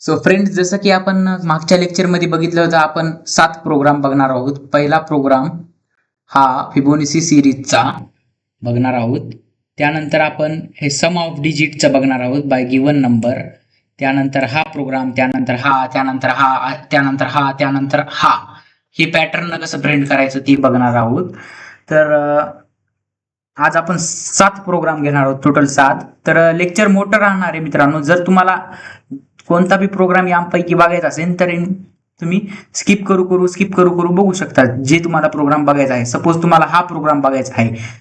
So friends, जसं की आपण मागच्या लेक्चरमध्ये बघितलं होतं, आपण 7 प्रोग्राम बघणार आहोत. पहिला प्रोग्राम हा फिबोनाची सिरीजचा बघणार आहोत. त्यानंतर आपण हे सम ऑफ डिजिटचं बघणार आहोत बाय गिवन नंबर. त्यानंतर हा प्रोग्राम, त्यानंतर हा, त्यानंतर हा, त्यानंतर हा, त्यानंतर हा, हे पॅटर्न कसं प्रिंट करायचं ते बघणार आहोत. तर आज आपण 7 प्रोग्राम घेणार आहोत, टोटल 7. तर लेक्चर मोठं राहणार आहे मित्रांनो. जर तुम्हाला कोणता बी प्रोग्राम यापैकी बघायचा असेल तर तुम्ही स्किप करू बघू शकता जे तुम्हाला प्रोग्राम बघायचा आहे. सपोज तुम्हाला हा प्रोग्राम बघायचा आहे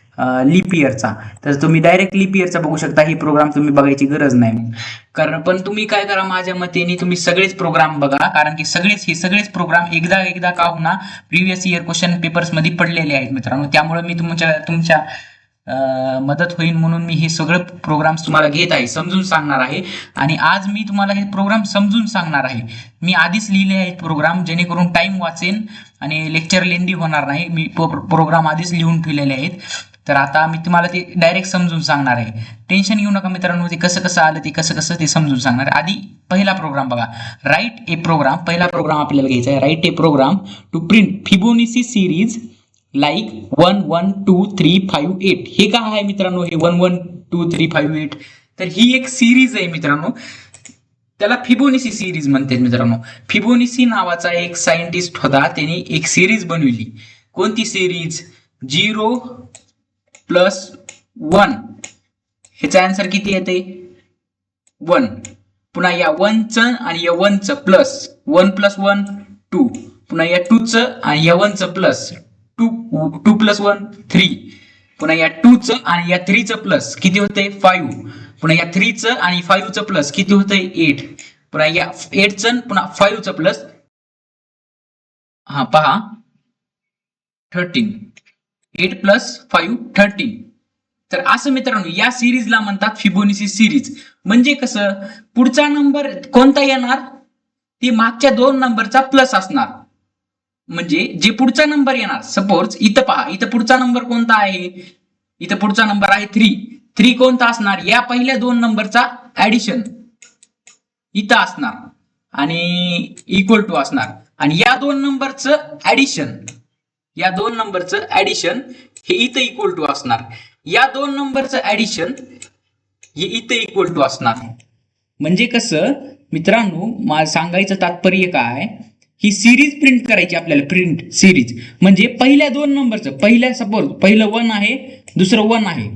लीप इयरचा, तर तुम्ही डायरेक्ट लीप इयरचा बघू शकता. ही प्रोग्राम तुम्ही बघायची गरज नाही. कारण पण तुम्ही काय करा, माझ्या मतेने तुम्ही सगळेच प्रोग्राम बघा, कारण की सगळेच प्रोग्राम एकदा का होणार प्रिव्हियस इयर क्वेश्चन पेपर्स मध्ये पडलेले आहेत मित्रांनो. त्यामुळे मी तुमच्या मदत होईल म्हणून मी हे सगळं प्रोग्राम्स तुम्हाला घेत आहे, समजून सांगणार आहे. आणि आज मी तुम्हाला हे प्रोग्राम समजून सांगणार आहे. मी आधीच लिहिले आहेत प्रोग्राम, जेणेकरून टाइम वाचेल आणि लेक्चर लेंदी होणार नाही. मी प्रोग्राम आधीच लिहून ठेवलेले आहेत. तर आता मी तुम्हाला ते डायरेक्ट समजून सांगणार आहे. टेन्शन घेऊ नका मित्रांनो, ते कसं आलं ते समजून सांगणार. आधी पहिला प्रोग्राम बघा, राईट ए प्रोग्राम. पहिला प्रोग्राम आपल्याला घ्यायचा आहे, write a program to print Fibonacci series like 1 1 2 3 5 8. हे काय आहे मित्रांनो, हे 1 1 2 3 5 8. तर ही एक सिरीज आहे मित्रांनो, त्याला फिबोनाची सिरीज म्हणतात मित्रांनो. फिबोनाची नावाचा एक सायंटिस्ट होता, त्याने एक सिरीज बनवली. कोणती सिरीज? 0 + 1. ह्याचा आन्सर किती येते? 1. पुन्हा या 1चं आणि या 1चं प्लस 1 + 1 2. पुन्हा या 2चं आणि या 1चं प्लस 2 + 1 3. पुन्हा या 2चं आणि या 3चं प्लस किती होते? 5. पुन्हा या 3चं आणि 5चं प्लस किती होते? 8. पुन्हा या 8चं पुन्हा 5चं प्लस पहा 13. 8 + 5 13. तर असं मित्रांनो या सिरीजला म्हणतात फिबोनाची सिरीज. म्हणजे कसं, पुढचा नंबर कोणता येणार ते मागच्या 2 नंबरचा प्लस असणार. म्हणजे जे पुढचा नंबर येणार, सपोज इथं पहा, इथं पुढचा नंबर कोणता आहे? इथं पुढचा नंबर आहे 3. 3 कोणता असणार? या पहिल्या 2 नंबरचा ऍडिशन इथं असणार आणि इक्वल टू असणार. आणि या 2 नंबरचं ऍडिशन हे इथं इक्वल टू असणार. या 2 नंबरचं ऍडिशन हे इथं इक्वल टू असणार. म्हणजे कसं मित्रांनो, मला सांगायचं तात्पर्य काय, ही सिरीज प्रिंट करायची आपल्याला. प्रिंट सिरीज म्हणजे पहिल्या 2 नंबरचं, सपोज पहिलं 1 आहे, दुसरं 1 आहे,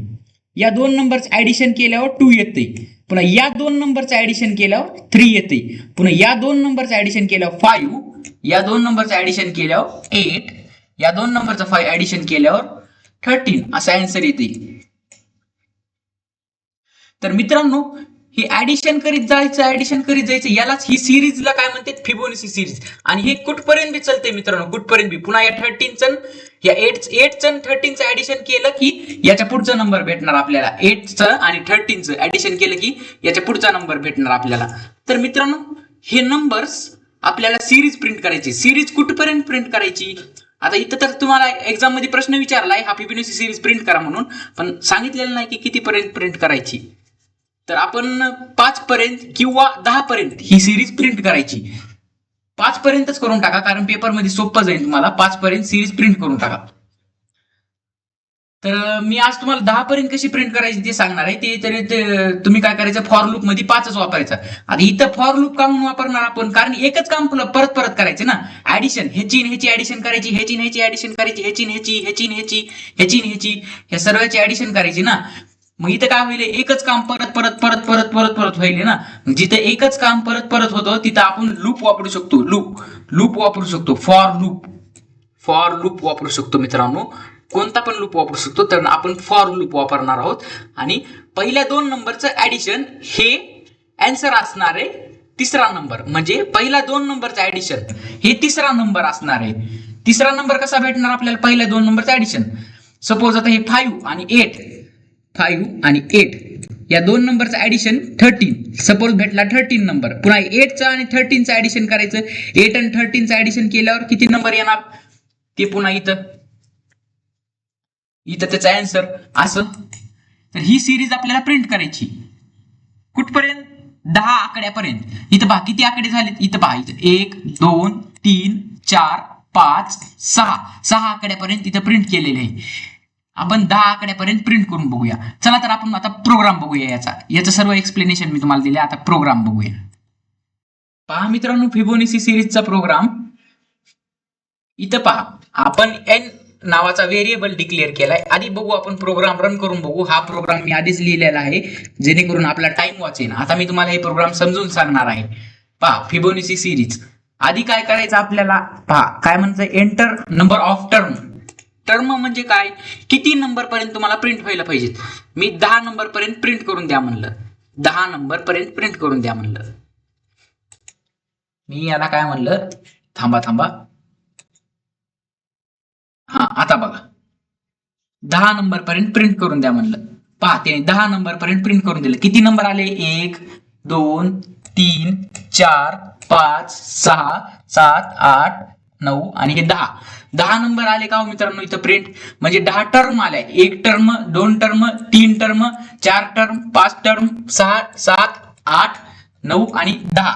या 2 नंबरचं ऍडिशन केल्यावर 2 येते. पुन्हा या 2 नंबरचं ऍडिशन केल्यावर 3 येते. पुन्हा या 2 नंबरचं ऍडिशन केल्यावर 5, या 2 नंबरचं ऍडिशन केल्यावर 8, या 2 नंबरचं 5 ऍडिशन केल्यावर 13 असा आन्सर येते. तर मित्रांनो हे ऍडिशन करीत जायचं, यालाच ही सिरीजला काय म्हणतात? Fibonacci series. आणि हे कुठपर्यंत बी चालते मित्रांनो, कुठपर्यंत बी. पुन्हा या 13चं या 8चं 13चं ऍडिशन केलं की याच्या पुढचा नंबर भेटणार आपल्याला. 8चं आणि 13चं ऍडिशन केलं की याच्या पुढचा नंबर भेटणार आपल्याला. तर मित्रांनो हे नंबर्स आपल्याला सिरीज प्रिंट करायची. सिरीज कुठपर्यंत प्रिंट करायची? आता इथं तर तुम्हाला एक्झाम मध्ये प्रश्न विचारलाय हा फिबोनाची सिरीज प्रिंट करा म्हणून, पण सांगितलेलं नाही की कितीपर्यंत प्रिंट करायची. तर आपण 5 पर्यंत किंवा 10 पर्यंत ही सिरीज प्रिंट करायची. 5 पर्यंतच करून टाका, कारण पेपर मध्ये सोपं जाईल तुम्हाला. 5 पर्यंत सिरीज प्रिंट करून टाका. तर मी आज तुम्हाला 10 पर्यंत कशी प्रिंट करायची ते सांगणार आहे. ते तुम्ही काय करायचं, फॉर लूप मध्ये 5च वापरायचा. आता इथं फॉर लूप का म्हणून वापरणार आपण? कारण एकच काम परत करायचं ना, ऍडिशन. ह्याची ऍडिशन करायची, ह्याची ऍडिशन करायची, ह्याची ह्या सर्वांची ऍडिशन करायची ना. मग इथं काय होईल, एकच काम परत होईल ना. जिथे एकच काम परत होतं तिथं आपण लूप वापरू शकतो. लूप वापरू शकतो. फॉर लूप वापरू शकतो मित्रांनो. कोणता पण लूप वापरू शकतो. तर आपण फॉर लूप वापरणार आहोत. आणि पहिल्या 2 नंबरचं ऍडिशन हे आन्सर असणार आहे 3रा नंबर. म्हणजे पहिल्या 2 नंबरचं ऍडिशन हे 3रा नंबर असणार आहे. 3रा नंबर कसा भेटणार आपल्याला? पहिल्या 2 नंबरचं ऍडिशन. सपोज आता हे 5 आणि 8 या 2 नंबरचं ऍडिशन 13. सपोज भेटला 13 नंबर. पुन्हा 8चं आणि 13चं ऍडिशन करायचं. 8 आणि 13चं ऍडिशन केल्यावर किती नंबर येणार ते पुन्हा इथं त्याचा आन्सर असं. तर ही सिरीज आपल्याला प्रिंट करायची कुठपर्यंत? 10 आकड्यापर्यंत इथं पहा किती आकडे झालेत, इथं पहा इथं 1 2 3 4 5 6 आकड्यापर्यंत इथं प्रिंट केलेले आहे. आपण 10 आकड्यापर्यंत प्रिंट करून बघूया. चला तर आपण आता प्रोग्राम बघूया. याचं सर्व एक्सप्लेनेशन मी तुम्हाला दिले. आता प्रोग्राम बघूया. पहा मित्रांनो, फिबोनाची सिरीजचा प्रोग्राम इथं पहा आपण n नावाचा व्हेरिएबल डिक्लेअर केलाय. आधी बघू आपण प्रोग्राम रन करून बघू. हा प्रोग्राम मी आधीच लिहिलेला आहे जेणेकरून आपला टाइम वाचेल. आता मी तुम्हाला हे प्रोग्राम समजून सांगणार आहे. पहा फिबोनाची सिरीज आधी काय करायचं आपल्याला, पहा काय म्हणतं, enter number of term. Term म्हणजे काय, किती नंबर पर्यंत तुम्हाला प्रिंट व्हायला पाहिजेत. मी 10 नंबर पर्यंत प्रिंट करून द्या म्हणलं. 10 नंबर पर्यंत प्रिंट करून द्या म्हणलं. मी याला काय म्हणलं, थांबा हा आता बघा 10 नंबर पर्यंत प्रिंट करून द्या म्हणलं. पहा त्याने 10 नंबर पर्यंत प्रिंट करून दिलं. किती नंबर आले, 1 2 3 4 5 6 7 8 9 आणि हे 10 नंबर आले का हो मित्रांनो इथं प्रिंट. म्हणजे 10 टर्म आल्या. 1 term 2 term 3 term 4 term 5 term 6 7 8 9 आणि 10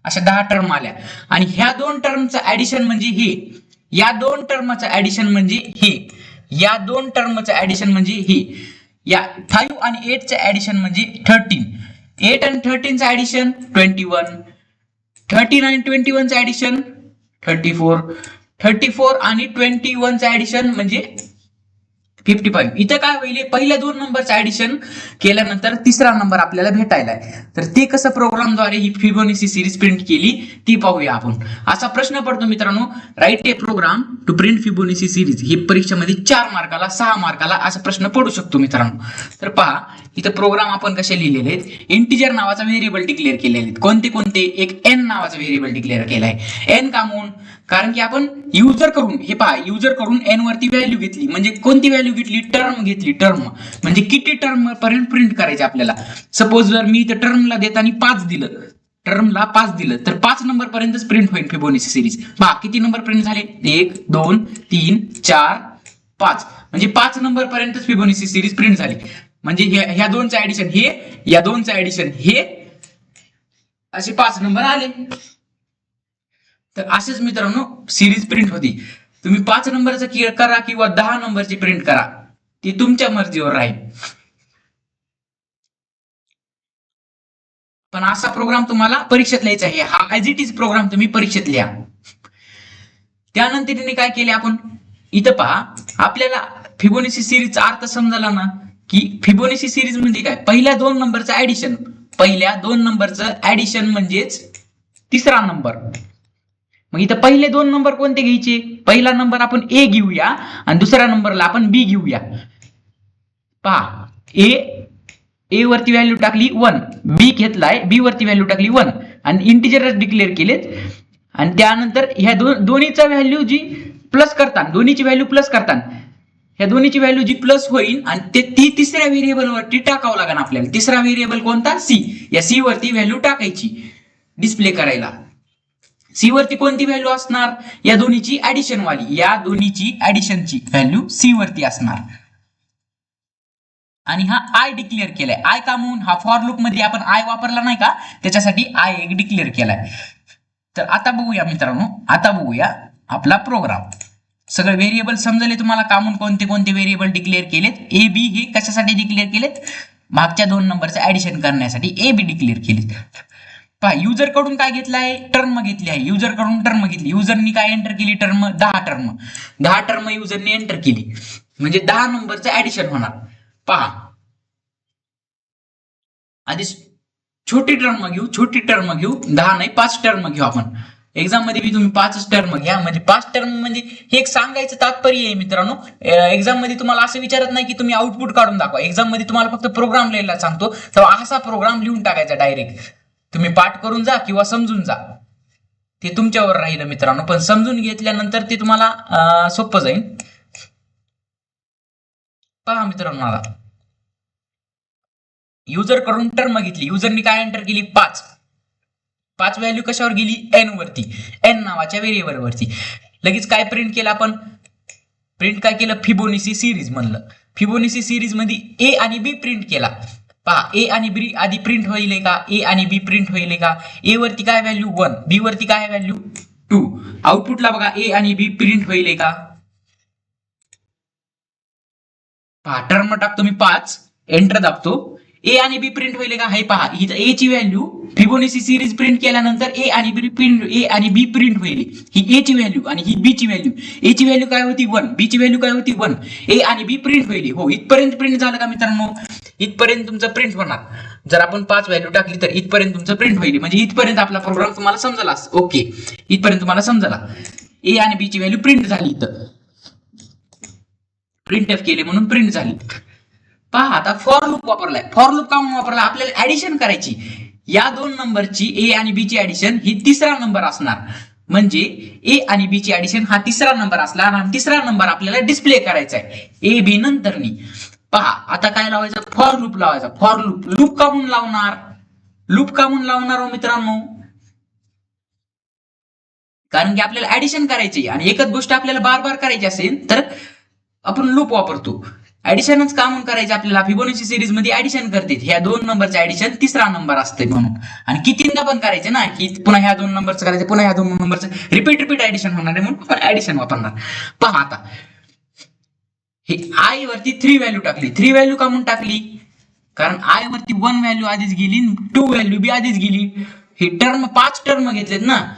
अशा 10 टर्म आल्या. आणि ह्या 2 टर्मचं ऍडिशन म्हणजे हे, या 2 टर्मचं ऍडिशन म्हणजे हे, या 2 टर्मचं ऍडिशन म्हणजे हे, या 5 आणि 8 चं ऍडिशन म्हणजे 13. 8 आणि 13 चं ऍडिशन 21. 13 आणि 21 चं ऍडिशन 34. 34 आणि 21 चं ऍडिशन म्हणजे 55. इथं काय होईल, पहिल्या 2 नंबरचं ऍडिशन केल्यानंतर तिसरा नंबर आपल्याला भेटायला आहे. तर ते कसं प्रोग्रामद्वारे ही फिबोनाची सिरीज प्रिंट केली ती पाहूया आपण. असा प्रश्न पडतो मित्रांनो, write a program to print Fibonacci series. ही परीक्षेमध्ये 4 मार्काला 6 मार्काला असा प्रश्न पडू शकतो मित्रांनो. तर पहा इथं प्रोग्राम आपण कसे लिहिलेले आहेत. इंटिजर नावाचा व्हेरिएबल डिक्लेअर केलेले आहेत. कोणते, एक n नावाचा व्हेरिएबल डिक्लेअर केलाय. n का म्हणून, कारण की आपण युजर करून, हे पहा युजर करून n वरती व्हॅल्यू घेतली. म्हणजे कोणती व्हॅल्यू घेतली, टर्म घेतली. टर्म म्हणजे किती टर्म पर्यंत प्रिंट करायचे आपल्याला. सपोज जर मी इथं टर्मला देताना 5 दिलं, टर्मला 5 दिलं तर 5 नंबर पर्यंतच प्रिंट होईल फिबोनाची सिरीज. पहा किती नंबर प्रिंट झाले, 1 2 3 4 5 म्हणजे 5 नंबर पर्यंतच फिबोनाची सिरीज प्रिंट झाली. म्हणजे ह्या 2चं ऍडिशन हे, या 2चं ऍडिशन हे, असे 5 नंबर आले. तर असेच मित्रांनो सिरीज प्रिंट होती. तुम्ही 5 नंबरचं करा किंवा 10 नंबरची प्रिंट करा, ती तुमच्या मर्जीवर राहील. पण असा प्रोग्राम तुम्हाला परीक्षेत लिहायचा आहे. हा ऍज इट इज प्रोग्राम तुम्ही परीक्षेत लिहा. त्यानंतर काय केले आपण, इथं पहा आपल्याला फिबोनाची सिरीजचा अर्थ समजला ना, की फिबोनाची सिरीज म्हणजे काय, पहिल्या 2 नंबरचं ऍडिशन. पहिल्या 2 नंबरचं ऍडिशन म्हणजेच तिसरा नंबर. मग इथं पहिले 2 नंबर कोणते घ्यायचे, पहिला नंबर आपण ए घेऊया आणि दुसऱ्या नंबरला आपण बी घेऊया. पहा ए वरती व्हॅल्यू टाकली 1, बी घेतलाय, बी वरती व्हॅल्यू टाकली 1 आणि इंटिजर डिक्लेअर केलेत. आणि त्यानंतर ह्या दोन्हीचा व्हॅल्यू जी प्लस करतात, दोन्हीची व्हॅल्यू प्लस करतात, ह्या दोन्हीची व्हॅल्यू जी प्लस होईल आणि ती तिसऱ्या व्हेरिएबल वरती टाकावं लागेल आपल्याला. तिसरा व्हेरिएबल कोणता, सी. या सी वरती व्हॅल्यू टाकायची डिस्प्ले करायला. सी वरती कोणती व्हॅल्यू असणार, या दोन्हीची ऍडिशन वाली, या दोन्हीची ऍडिशनची व्हॅल्यू सी वरती असणार. आणि हा आय डिक्लेअर केलाय. आय का म्हणून, हा फॉर लूप मध्ये आपण आय वापरला नाही का, त्याच्यासाठी आय एक डिक्लेअर केलाय. तर आता बघूया मित्रांनो, आता बघूया आपला प्रोग्राम. सगळे व्हेरिएबल समजले तुम्हाला का म्हणून कोणते व्हेरिएबल डिक्लेअर केलेत. ए बी हे कशासाठी डिक्लेअर केलेत, मागच्या 2 नंबरचं ऍडिशन करण्यासाठी ए बी डिक्लेअर केलेत. पहा युजर कडून काय घेतलाय, टर्म घेतली आहे. युजर कडून टर्म घेतली. युजरनी काय एंटर केली, टर्म 10 टर्म युजरने एंटर केली. म्हणजे 10 नंबरचं ऍडिशन होणार. पहा आधी छोटी टर्म घेऊ, 10 नाही 5 टर्म घेऊ आपण. एक्झाम मध्ये बी तुम्ही 5 टर्म घ्या. म्हणजे 5 टर्म म्हणजे हे एक सांगायचं तात्पर्य आहे मित्रांनो. एक्झाम मध्ये तुम्हाला असं विचारत नाही की तुम्ही आउटपुट काढून दाखवा. एक्झाम मध्ये तुम्हाला फक्त प्रोग्राम लिहायला सांगतो, तर असा प्रोग्राम लिहून टाकायचा डायरेक्ट. तुम्ही पाठ करून जा किंवा समजून जा, ते तुमच्यावर राहिलं मित्रांनो. पण समजून घेतल्यानंतर ते तुम्हाला सोपं जाईल. पहा मित्रांनो, आता युजर कडून टर्म घेतली. युजरनी काय एंटर केली, 5 व्हॅल्यू कशावर गेली, एन वरती, एन नावाच्या व्हेरिएबल वरती. लगेच काय प्रिंट केलं आपण, प्रिंट काय केलं, फिबोनाची सिरीज म्हणलं. फिबोनाची सिरीज मध्ये ए आणि बी प्रिंट केला. पहा ए आणि बी आधी प्रिंट होईल का, ए आणि बी प्रिंट होईल का. ए वरती काय व्हॅल्यू 1, बी वरती काय व्हॅल्यू 2. आउटपुटला बघा ए आणि बी प्रिंट होईल का. पहा टर्म टाकतो मी 5, एंटर दाबतो. ए आणि बी प्रिंट होईल का, हे पहा इथं ए ची व्हॅल्यू फिबोनाची सिरीज प्रिंट केल्यानंतर ए आणि बी प्रिंट होईल. ही ए ची व्हॅल्यू आणि ही बी ची व्हॅल्यू. ए ची व्हॅल्यू काय होती 1, बी ची व्हॅल्यू काय होती 1. ए आणि बी प्रिंट होईल. हो इथपर्यंत प्रिंट झालं का मित्रांनो, इथपर्यंत तुमचं प्रिंट होणार. जर आपण 5 व्हॅल्यू टाकली तर इथपर्यंत तुमचं प्रिंट होईल. म्हणजे इथपर्यंत आपला प्रोग्राम तुम्हाला समजला. ओके इथपर्यंत तुम्हाला समजला. ए आणि बी ची व्हॅल्यू प्रिंट झाली, इथं प्रिंट एफ केले म्हणून प्रिंट झाली. पहा आता फॉर लूप वापरलाय. फॉर लूप का म्हणून वापरला, आपल्याला ऍडिशन करायची. या दोन नंबरची ए आणि बी ची ऍडिशन ही तिसरा नंबर असणार. म्हणजे ए आणि बी ची ऍडिशन हा तिसरा नंबर असला आणि तिसरा नंबर आपल्याला डिस्प्ले करायचा आहे ए बी नंतरनी. पहा आता काय लावायचं, फॉर लूप लावायचा. For loop. लूप का म्हणून लावणार, लूप का म्हणून लावणार हो मित्रांनो, कारण की आपल्याला ऍडिशन करायची आणि एकच गोष्ट आपल्याला बार बार करायची असेल तर आपण लूप वापरतो. ऍडिशनच का म्हणून करायचं आपल्याला, फिबोनाची सिरीज मध्ये ऍडिशन करते. ह्या दोन नंबरचं ऍडिशन तिसरा नंबर असते म्हणून. आणि कितींदा पण करायचे ना, की पुन्हा ह्या दोन नंबरचं करायचं, पुन्हा ह्या दोन नंबरचं रिपीट ऍडिशन होणार आहे म्हणून आपण ऍडिशन वापरणार. पहा आता हे आय वरती 3 व्हॅल्यू टाकली. 3 व्हॅल्यू का म्हणून टाकली, कारण आय वरती 1 व्हॅल्यू आधीच गेली, 2 व्हॅल्यू बी आधीच गेली. हे टर्म 5 टर्म घेतलेत ना,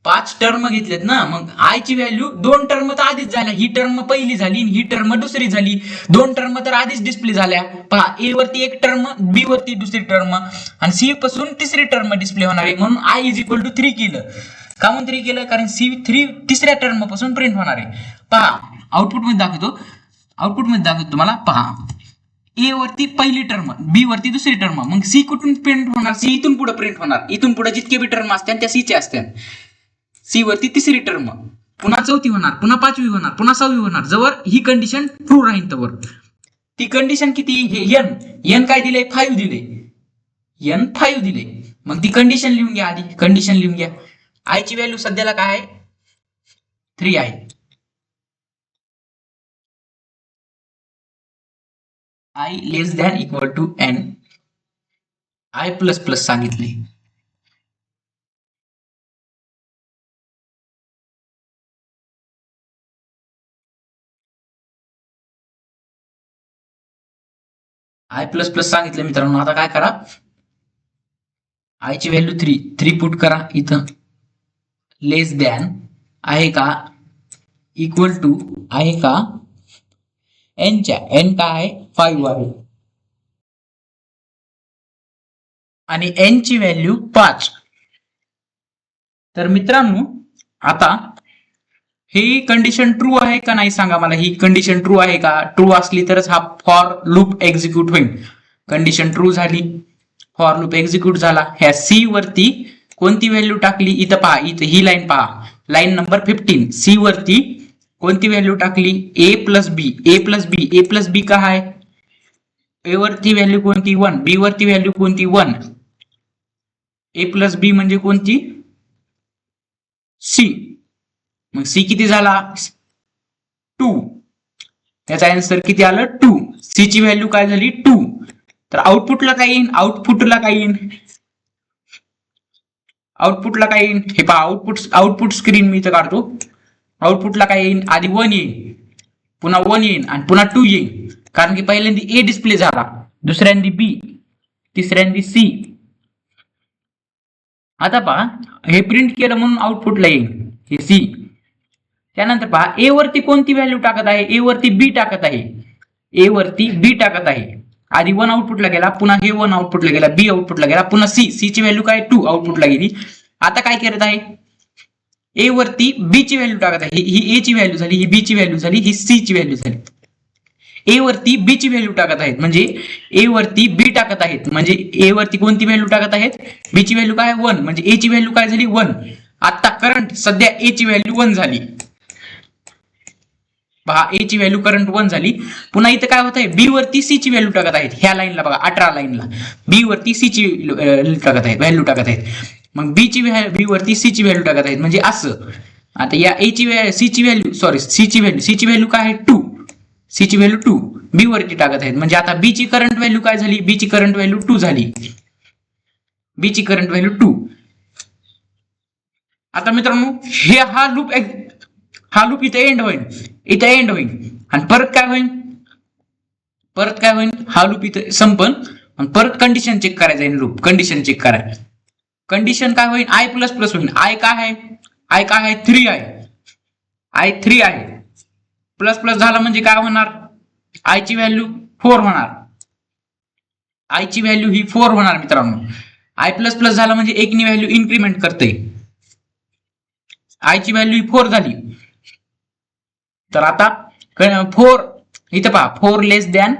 5 टर्म घेतलेत ना, मग आय ची व्हॅल्यू 2 टर्म तर आधीच झाल्या. ही टर्म पहिली झाली, ही टर्म दुसरी झाली. 2 टर्म तर आधीच डिस्प्ले झाल्या. पहा ए वरती एक टर्म, बी वरती दुसरी टर्म आणि सी पासून तिसरी टर्म डिस्प्ले होणार आहे. म्हणून आय इज इक्वल टू 3 केलं. का म्हणून 3 केलं, कारण सी 3 तिसऱ्या टर्म पासून प्रिंट होणार आहे. पहा आउटपुट मध्ये दाखवतो, तुम्हाला. पहा ए वरती पहिली टर्म, बी वरती दुसरी टर्म, मग सी कुठून प्रिंट होणार, सी इथून पुढे प्रिंट होणार. इथून पुढे जितके बी टर्म असतात त्या सी चे असतात. सी वरती तिसरी टर्म, पुन्हा चौथी होणार, पुन्हा 5वी होणार, पुन्हा 6वी होणार. जवळ ही कंडिशन ट्रू राहील तवर. ती कंडिशन किती, हे एन काय दिले, 5 दिले, एन 5 दिले. मग ती कंडिशन लिहून घ्या. आधी कंडिशन लिहून घ्या. आय ची व्हॅल्यू सध्याला काय आहे, 3 आहे. I less than equal to N, I plus plus सांगितले. आय प्लस प्लस सांगितलं मित्रांनो. आता काय करा, आय ची व्हॅल्यू 3 पुट करा इथं. लेस दॅन आहे का, इक्वल टू आहे का एनच्या, एन काय आहे 5 आहे आणि एन ची व्हॅल्यू 5. तर मित्रांनो आता ही कंडिशन ट्रू आहे का नाही सांगा मला. ही कंडिशन ट्रू आहे का, ट्रू असली तरच हा फॉर लूप एक्झिक्यूट होईल. कंडिशन ट्रू झाली, फॉर लूप एक्झिक्यूट झाला. ह्या सी वरती कोणती व्हॅल्यू टाकली, इथं पहा, इथं ही लाईन पहा, लाईन नंबर 15. सी वरती कोणती व्हॅल्यू टाकली, ए प्लस बी. ए प्लस बी, ए प्लस बी का आहे, ए वरती व्हॅल्यू कोणती 1, बी वरती व्हॅल्यू कोणती 1. ए प्लस बी म्हणजे कोणती, सी. मग सी किती झाला 2, त्याचा आन्सर किती आलं 2. सी ची व्हॅल्यू काय झाली 2. तर आउटपुटला काय येईन, आउटपुटला काय येईन हे पहा. आउटपुट स्क्रीन मी इथं काढतो. आउटपुटला काय येईन, आधी 1 येईन, पुन्हा 1 येईन आणि पुन्हा 2 येईन. कारण की पहिल्यांदा ए डिस्प्ले झाला, दुसऱ्यांदा बी, तिसऱ्यांदा सी. आता पहा हे प्रिंट केलं म्हणून आउटपुटला येईल हे सी. त्यानंतर पहा ए वरती कोणती व्हॅल्यू टाकत आहे, ए वरती बी टाकत आहे, ए वरती बी टाकत आहे. आधी 1 आउटपुटला गेला, पुन्हा हे 1 आउटपुटला गेला, बी आउटपुटला गेला, पुन्हा सी. सी ची व्हॅल्यू काय 2 आउटपुटला गेली. आता काय करत आहे, ए वरती बी ची व्हॅल्यू टाकत आहे. ही ए ची व्हॅल्यू झाली, ही बी ची व्हॅल्यू झाली, ही सी ची व्हॅल्यू झाली. ए वरती बी ची व्हॅल्यू टाकत आहेत, म्हणजे ए वरती बी टाकत आहेत, म्हणजे ए वरती कोणती व्हॅल्यू टाकत आहेत, बी ची व्हॅल्यू काय 1, म्हणजे ए ची व्हॅल्यू काय झाली 1. आता करंट सध्या ए ची व्हॅल्यू 1 झाली. पहा ए ची व्हॅल्यू करंट 1 झाली. पुन्हा इथं काय होत आहे, बी वरती सी ची व्हॅल्यू टाकत आहेत. ह्या लाईनला बघा, 18 लाईनला बी वरती सी ची व्हॅल्यू टाकत आहेत. मग बी वरती सी ची व्हॅल्यू टाकत आहेत, म्हणजे असं. आता या ए ची सी ची व्हॅल्यू काय आहे 2, सी ची व्हॅल्यू 2. बी वरती टाकत आहेत. म्हणजे आता बी ची करंट व्हॅल्यू काय झाली, बी ची करंट व्हॅल्यू 2 झाली, बी ची करंट व्हॅल्यू 2. आता मित्रांनो हा लूप इथे एंड होईल, आणि परत काय होईल, हा लूप इथे संपन आणि परत कंडिशन चेक करायचं, लूप कंडिशन चेक करायचं. कंडिशन काय होईल, आय प्लस प्लस होईल. आय काय आहे 3 आहे, आय 3 आहे. प्लस प्लस झाला म्हणजे काय होणार, आय ची व्हॅल्यू 4 होणार, आय ची व्हॅल्यू ही 4 होणार मित्रांनो. आय प्लस प्लस झाला म्हणजे एकनी व्हॅल्यू इन्क्रीमेंट करते, आय ची व्हॅल्यू 4 झाली. तर आता 4 इथं पहा, 4 लेस दॅन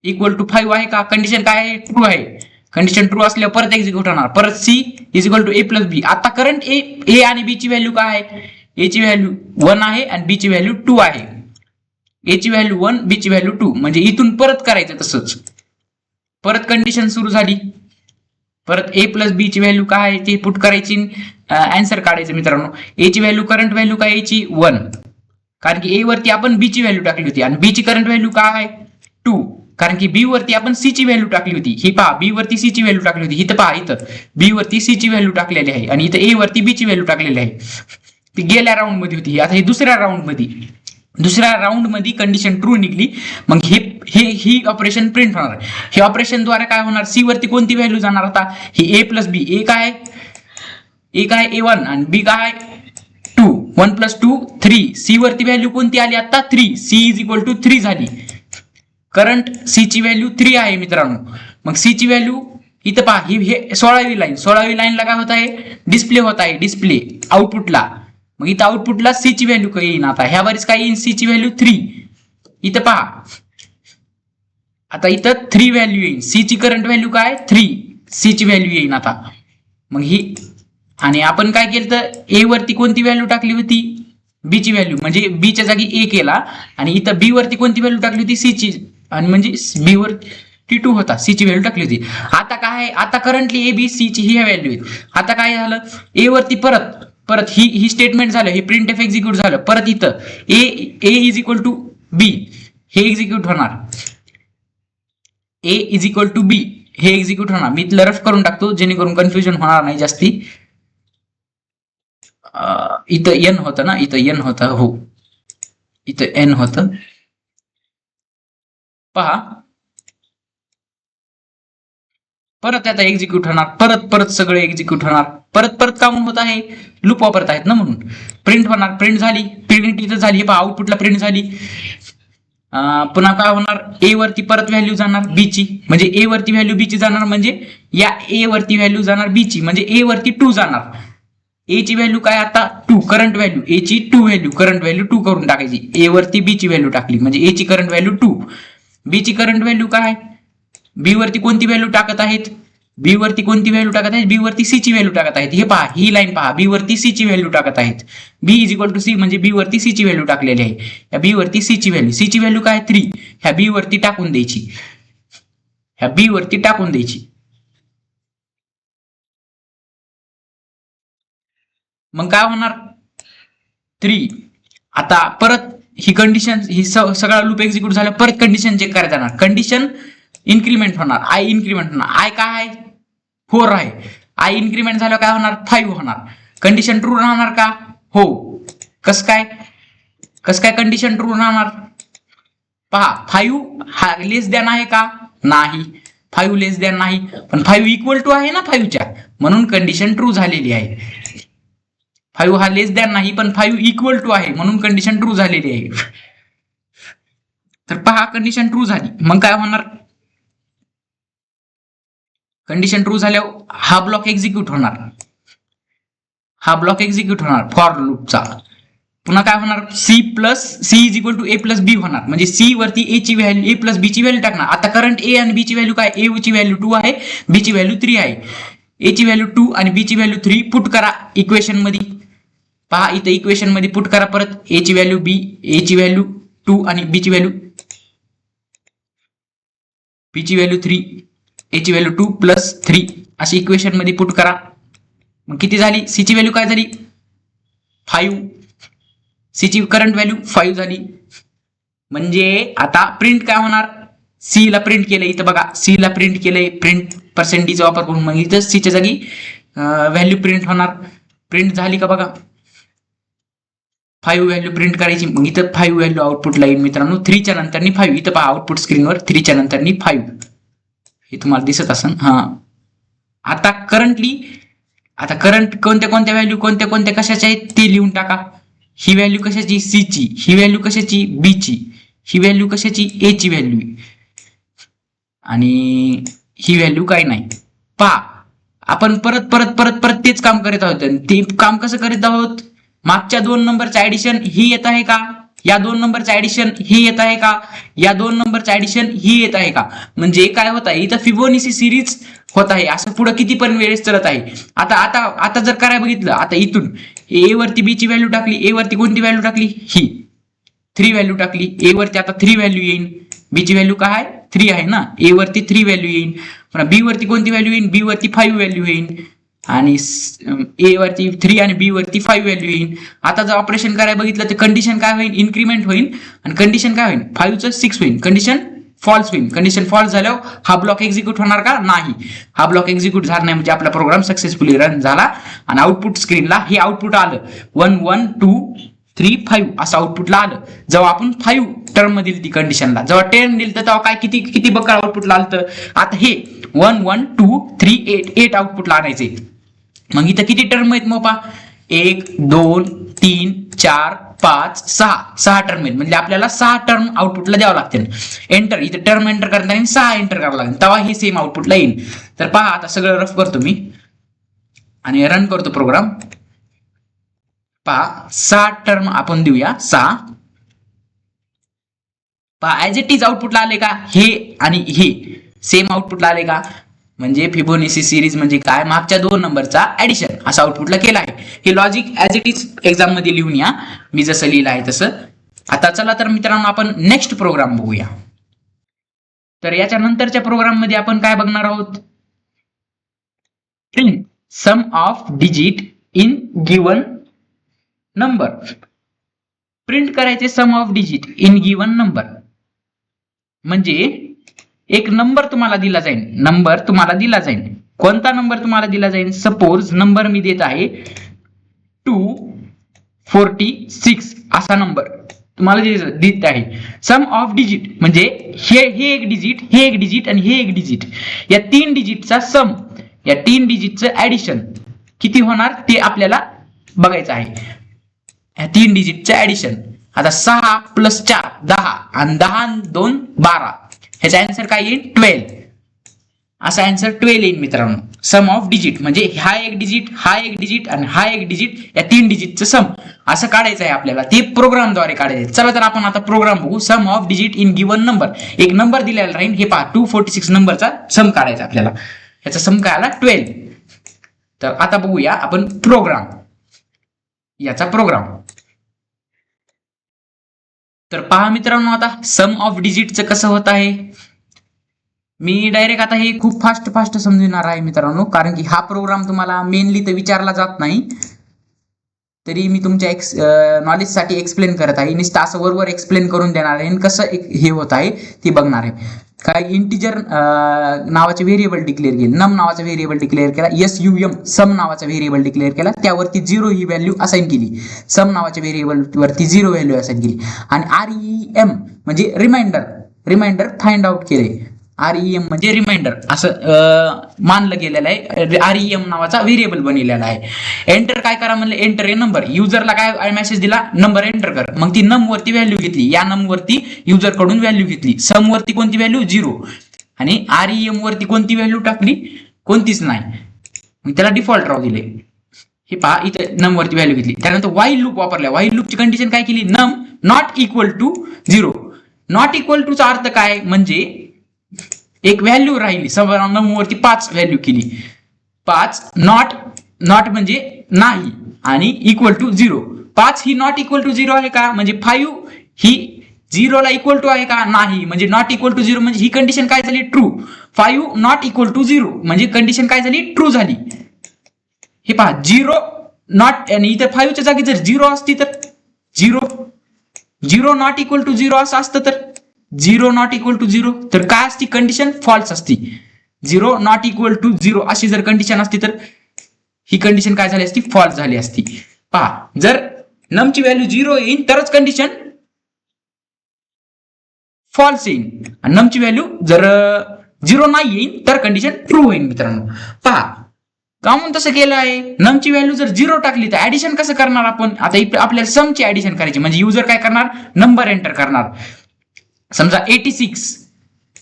इक्वल टू 5 आहे का, कंडिशन काय आहे, ट्रू आहे. कंडिशन ट्रू असल्यावर परत एक्झिक्यूट होणार, परत C is equal to A plus B. आता करंट ए आणि बी ची व्हॅल्यू काय आहे, ए ची व्हॅल्यू 1 आहे आणि बी ची व्हॅल्यू 2 आहे. ए ची व्हॅल्यू 1, बी ची व्हॅल्यू 2, म्हणजे इथून परत करायचं तसंच. परत कंडिशन सुरू झाली, परत ए प्लस बी ची व्हॅल्यू काय आहे ती पुट करायची, आन्सर काढायचं मित्रांनो. ए ची व्हॅल्यू करंट व्हॅल्यू काय, ए ची 1, कारण की ए वरती आपण बी ची व्हॅल्यू टाकली होती, आणि बी ची करंट व्हॅल्यू काय आहे 2, कारण की बी वरती आपण सी ची व्हॅल्यू टाकली होती. ही पहा, बी वरती सी ची व्हॅल्यू टाकली होती, इथं पहा, इथं बी वरती सी ची व्हॅल्यू टाकलेली आहे आणि इथं ए वरती बी ची व्हॅल्यू टाकलेली आहे. ती गेल्या राऊंड मध्ये होती, आता ही दुसऱ्या राऊंड मध्ये कंडिशन ट्रू निघली. मग ही ऑपरेशन प्रिंट होणार. हे ऑपरेशन द्वारे काय होणार, सी वरती कोणती व्हॅल्यू जाणार, आता ही ए प्लस बी, ए काय A1 आणि बी काय 2, 1 प्लस 2 3. सी वरती व्हॅल्यू कोणती आली आता 3, सी इज इक्वल टू 3 झाली. करंट सी ची व्हॅल्यू 3 आहे मित्रांनो. मग सी ची व्हॅल्यू इथं पहा, हे 16वी लाईनला काय होत आहे, डिस्प्ले होत आहे, डिस्प्ले आउटपुटला. मग इथं आउटपुटला सी ची व्हॅल्यू काय येईन, आता ह्या वरीस काय येईन, सी ची व्हॅल्यू 3. इथं पहा, आता इथं 3 व्हॅल्यू येईल, सी ची करंट व्हॅल्यू काय 3, सी ची व्हॅल्यू येईन आता. मग ही, आणि आपण काय केलं तर ए वरती कोणती व्हॅल्यू टाकली होती, बी ची व्हॅल्यू, म्हणजे बी च्या जागी ए केला, आणि इथं बी वरती कोणती व्हॅल्यू टाकली होती, सी ची, आणि म्हणजे बी वरती 2 होता, सी ची व्हॅल्यू टाकली होती. आता काय आहे, आता करंटली ए बी सी ची ही व्हॅल्यू आहे. आता काय झालं, ए वरती परत ही स्टेटमेंट झालं, हे प्रिंट एफ एक्झिक्यूट झालं. परत इथं ए इज इक्वल टू बी हे एक्झिक्यूट होणार, ए इज इक्वल टू बी हे एक्झिक्यूट होणार. मी इथलं रफ करून टाकतो जेणेकरून कन्फ्युजन होणार नाही जास्ती. इथं एन होतं ना, इथं एन होतं, हो इथं एन होतं, पहा. परत आता एक्झिक्यूट होणार, परत सगळे एक्झिक्यूट होणार, परत काम होत आहे, लूप वापरत आहेत ना म्हणून. प्रिंट होणार, प्रिंट झाली, प्रिंट इथं झाली, पहा आउटपुटला प्रिंट झाली. पुन्हा काय होणार, ए वरती परत व्हॅल्यू जाणार बी ची, म्हणजे ए वरती व्हॅल्यू बी ची जाणार, म्हणजे या ए वरती व्हॅल्यू जाणार बी ची, म्हणजे ए वरती 2 जाणार. ए ची व्हॅल्यू काय आता 2, करंट व्हॅल्यू ए ची 2 व्हॅल्यू, करंट व्हॅल्यू 2 करून टाकायची. ए वरती बी ची व्हॅल्यू टाकली म्हणजे ए ची करंट व्हॅल्यू 2, बी ची करंट व्हॅल्यू काय, बी वरती कोणती व्हॅल्यू टाकत आहेत, बी वरती कोणती व्हॅल्यू टाकत आहेत, बी वरती सी ची व्हॅल्यू टाकत आहेत. हे पहा, ही लाईन पहा, बी वरती सी ची व्हॅल्यू टाकत आहेत. बी इज इक्वल टू सी म्हणजे बी वरती सी ची व्हॅल्यू टाकलेली आहे. या बी वरती सी ची व्हॅल्यू काय 3, ह्या बी वरती टाकून द्यायची, ह्या बी वरती टाकून द्यायची. मग काय होणार 3. आता परत ही कंडिशन, ही सगळा लूप एक्झिक्यूट झाला, परत कंडिशन चेक करायला जाणार, कंडिशन इन्क्रीमेंट होणार, आय इन्क्रीमेंट होणार. आय काय आहे 4 आहे, आय इन्क्रीमेंट झालं काय होणार 5 होणार. कंडिशन ट्रू राहणार का, हो. कस काय कंडिशन ट्रू राहणार, पहा 5 हा लेस दॅन आहे का, नाही, 5 लेस दॅन नाही, पण 5 इक्वल टू आहे ना 5 च्या, म्हणून कंडिशन ट्रू झालेली आहे. 5 हा लेस दॅन नाही, पण 5 इक्वल टू आहे, म्हणून कंडिशन ट्रू झालेली आहे. तर पहा कंडिशन ट्रू झाली. मग काय होणार, कंडिशन ट्रू झाल्यावर हा ब्लॉक एक्झिक्यूट होणार, फॉर लूपचा. पुन्हा काय होणार, C is equal to A plus B होणार, म्हणजे सी वरती ए ची व्हॅल्यू, ए प्लस बी ची व्हॅल्यू टाकणार. आता करंट ए आणि बी ची व्हॅल्यू काय, ए ची व्हॅल्यू 2 आहे, बी ची व्हॅल्यू 3 आहे. ए ची व्हॅल्यू 2 आणि बी ची व्हॅल्यू 3 पुट करा इक्वेशन मध्ये. पहा इथे इक्वेशन मध्ये पुट करा, परत ए ची व्हॅल्यू बी, ए ची व्हॅल्यू 2 आणि बी ची व्हॅल्यू 3, ए ची व्हॅल्यू 2 प्लस 3 अशी इक्वेशन मध्ये पुट करा. मग किती झाली, सी ची व्हॅल्यू काय झाली 5, सी ची करंट व्हॅल्यू 5 झाली. म्हणजे आता प्रिंट काय होणार, सी ला प्रिंट केलं इथं बघा, सी ला प्रिंट केलंय प्रिंट पर्सेंटेजचा वापर करून, मग इथं सीच्या जागी व्हॅल्यू प्रिंट होणार. प्रिंट झाली का बघा, 5 व्हॅल्यू प्रिंट करायची, मग इथं 5 व्हॅल्यू आउटपुटला येईल मित्रांनो. 3 च्या नंतर 5, इथं पहा आउटपुट स्क्रीनवर 3 च्या नंतर 5 हे तुम्हाला दिसत असेल. आता करंट कोणत्या कोणत्या व्हॅल्यू कोणत्या कशाच्या आहेत ते लिहून टाका. ही व्हॅल्यू कशाची, सी ची, ही व्हॅल्यू कशाची, बी ची, ही व्हॅल्यू कशाची, ए ची व्हॅल्यू, आणि ही व्हॅल्यू काय नाही. पहा आपण परत परत परत परत तेच काम करीत आहोत. ते काम कसं करीत आहोत, मागच्या 2 नंबरचं ऍडिशन ही येत आहे का, या 2 नंबरचं ऍडिशन ही येत आहे का, या 2 नंबरचं ऍडिशन ही येत आहे का, म्हणजे काय होत आहे इथं फिबोनाची सिरीज होत आहे. असं पुढे किती पण वेळेस चलत आहे. आता आता आता जर करायला बघितलं, आता इथून ए वरती बी ची व्हॅल्यू टाकली, ए वरती कोणती व्हॅल्यू टाकली, ही 3 व्हॅल्यू टाकली, ए वरती आता 3 व्हॅल्यू येईल, बी ची व्हॅल्यू काय आहे 3 आहे ना, ए वरती 3 व्हॅल्यू येईल, बी वरती कोणती व्हॅल्यू येईल, बी वरती 5 व्हॅल्यू येईल, आणि ए वरती 3 आणि बी वरती 5 व्हॅल्यू येईल. आता जर ऑपरेशन करायला बघितलं तर कंडिशन काय होईल, इन्क्रीमेंट होईल, आणि कंडिशन काय होईल 5 चं 6 होईल, कंडिशन फॉल्स होईल. कंडिशन फॉल्स झाल्यावर हा ब्लॉक एक्झिक्यूट होणार का, नाही. हा ब्लॉक एक्झिक्यूट झाला नाही म्हणजे आपला प्रोग्राम सक्सेसफुली रन झाला, आणि आउटपुट स्क्रीनला हे आउटपुट आलं 1 1 2 3 5 असं आउटपुटला आलं. जेव्हा आपण 5 टर्म दिली ती कंडिशनला, जेव्हा 10 दिली तर तेव्हा काय किती किती बक्कळ आउटपुटला आलं. आता हे 1 1 2 3 8 आउटपुटला आणायचे. मग इथं किती टर्म आहेत मोपा, 1 2 3 4 5 6 टर्म आहेत, म्हणजे आपल्याला 6 टर्म आउटपुटला द्यावं लागतील. एंटर, इथं टर्म एंटर करताना 6 एंटर करावं लागेल, तेव्हा हे सेम आउटपुटला येईल. तर पहा आता सगळं रफ करतो मी आणि रन करतो प्रोग्राम. पहा 6 टर्म आपण देऊया 6. पहा ऍज इट इज आउटपुटला आले का, हे आणि हे सेम आउटपुटला आले का, म्हणजे फिबोनाची सिरीज म्हणजे काय, मागच्या 2 नंबरचा ऍडिशन असं आउटपुटला केला आहे. हे logic as it is exam मध्ये लिहून या, मी जसं लिहिलं आहे तसं. आता चला तर मित्रांनो आपण नेक्स्ट प्रोग्राम बघूया. तर याच्या नंतरच्या प्रोग्राम मध्ये आपण काय बघणार आहोत, print sum of digit in given number. Print करायचे sum of digit in given number, म्हणजे एक नंबर तुम्हाला दिला जाईल, कोणता नंबर तुम्हाला दिला जाईल, सपोज नंबर मी देत आहे 246 असा नंबर तुम्हाला देत आहे. सम ऑफ डिजिट म्हणजे हे एक डिजिट, हे एक डिजिट आणि हे एक डिजिट, या 3 डिजिटचा सम, या 3 डिजिटचं ऍडिशन किती होणार ते आपल्याला बघायचं आहे. या 3 डिजिटचं ऍडिशन, आता 6 + 4 10 आणि 10 2 12, ह्याचा आन्सर काय येईल 12. असा आन्सर 12 येईल मित्रांनो. सम ऑफ डिजिट म्हणजे हा एक डिजिट, हा एक डिजिट आणि हा एक डिजिट, या 3 डिजिटचं सम असं काढायचं आहे आपल्याला, ते प्रोग्रामद्वारे काढायचं. चला तर आपण आता प्रोग्राम बघू. Sum of digit in given number, एक नंबर दिलेला राहील, हे पहा 246 नंबरचा सम काढायचा आपल्याला, ह्याचा सम काय आला 12. तर आता बघूया आपण प्रोग्राम, याचा प्रोग्राम. तर पहा मित्रांनो आता सम ऑफ डिजिटचं कसं होत आहे, मी डायरेक्ट आता हे खूप फास्ट समजविणार आहे मित्रांनो, कारण की हा प्रोग्राम तुम्हाला मेनली तर विचारला जात नाही, तरी मी तुमच्या नॉलेजसाठी एक्सप्लेन करत आहे. नुसतं असं वरवर एक्सप्लेन करून देणार आहे, कसं हे होत आहे ते बघणार आहे. काय इंटिजर नावाचे व्हेरिएबल डिक्लेअर केले, नम नावाचा व्हेरिएबल डिक्लेअर केला, SUM सम नावाचा व्हेरिएबल डिक्लेअर केला, त्यावरती 0 ही व्हॅल्यू असाइन केली, सम नावाच्या व्हेरिएबल वरती 0 व्हॅल्यू असाइन केली, आणि REM म्हणजे रिमाइंडर फाइंड आउट केले. REM म्हणजे रिमाइंडर असं मानलं गेलेलं आहे, REM नावाचा व्हेरिएबल बनलेला आहे. एंटर काय करा म्हणलं, एंटर ए नंबर, युजरला काय मेसेज दिला, नंबर एंटर कर, मग ती नम वरती व्हॅल्यू घेतली, या नम वरती युजर कडून व्हॅल्यू घेतली, सम वरती कोणती व्हॅल्यू 0, आणि REM वरती कोणती व्हॅल्यू टाकली, कोणतीच नाही, मग त्याला डिफॉल्ट राहू दिले. हे पहा इथे नम वरती व्हॅल्यू घेतली. त्यानंतर व्हाईल लूप वापरला, व्हाईल लूपची कंडिशन काय केली, num not equal to 0. Not equal to चा अर्थ काय, म्हणजे एक व्हॅल्यू राहिली, नम वरती 5 व्हॅल्यू केली, 5 नॉट म्हणजे नाही, आणि इक्वल टू 0, 5 ही नॉट इक्वल टू 0 आहे का, म्हणजे 5 ही 0 ला इक्वल टू आहे का, नाही, म्हणजे नॉट इक्वल टू 0 म्हणजे ही कंडिशन काय झाली, ट्रू. 5 नॉट इक्वल टू 0 म्हणजे कंडिशन काय झाली, ट्रू झाली. हे पहा 0 नॉट, आणि इथे 5 च्या जागी जर 0 असती तर 0 0 नॉट इक्वल टू 0 असं असतं तर 0 नॉट इक्वल टू 0 तर काय असती कंडिशन फॉल्स असती. 0 नॉट इक्वल टू 0 अशी जर कंडिशन असती तर ही कंडिशन काय झाली असती फॉल्स झाली असती. पहा जर नमची व्हॅल्यू 0 येईल तरच कंडिशन फॉल्स येईल आणि नमची व्हॅल्यू जर 0 नाही येईल तर कंडिशन ट्रू होईल. मित्रांनो पहा का म्हणून तसं केलं आहे. नमची व्हॅल्यू जर 0 टाकली तर ऍडिशन कसं करणार आपण. आता आपल्याला समची ऍडिशन करायची म्हणजे युजर काय करणार नंबर एंटर करणार. समजा 86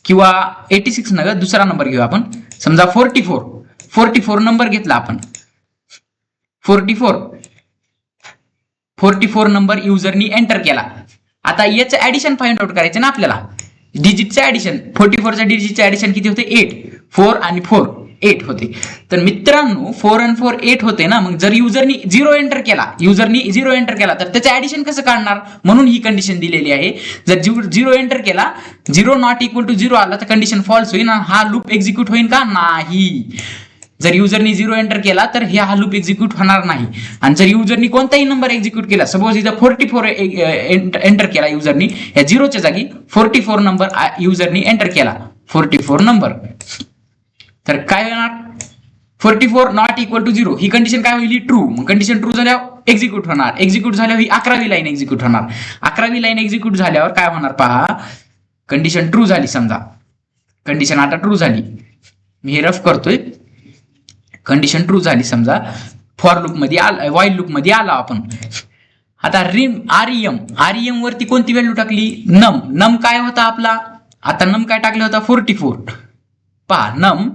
किंवा 86 नका दुसरा नंबर घेऊ आपण. समजा 44 नंबर घेतला आपण. 44 नंबर युजरनी एंटर केला. आता याचं ऍडिशन फाइंड आउट करायचं ना आपल्याला. डिजिटचं ऍडिशन 44च्या डिजिटचं ऍडिशन किती होते 8. 4 आणि 4 8 होते. तर मित्रांनो 4 आणि 4 8 होते ना. मग जर युजरनी 0 एंटर केला तर त्याचं ऍडिशन कसं काढणार. म्हणून ही कंडिशन दिलेली आहे. जर 0 एंटर केला 0 नॉट इक्वल टू 0 आला तर कंडिशन फॉल्स होईल. हा लूप एक्झिक्यूट होईल का नाही. जर युजरनी 0 एंटर केला तर हा लूप एक्झिक्यूट होणार नाही. आणि जर युजरनी कोणताही नंबर एक्झिक्यूट केला सपोज इथं 44 एंटर केला युजरनी या 0च्या जागी 44 नंबर युजरनी एंटर केला 44 नंबर तर काय होणार 44 नॉट इक्वल टू 0 ही कंडिशन काय होईल ट्रू. मग कंडिशन ट्रू झाल्यावर एक्झिक्यूट होणार. एक्झिक्यूट झाल्यावर ही 11वी लाईन एक्झिक्यूट होणार. 11वी लाईन एक्झिक्यूट झाल्यावर काय होणार पहा कंडिशन ट्रू झाली. समजा कंडिशन आता ट्रू झाली. मी हे रफ करतोय. कंडिशन ट्रू झाली समजा फॉर लूप मध्ये व्हाईल लूप मध्ये आला आपण. आता आरईएम वरती कोणती व्हॅल्यू टाकली नम काय होता आपला. आता नम काय टाकला होता 44. पहा नम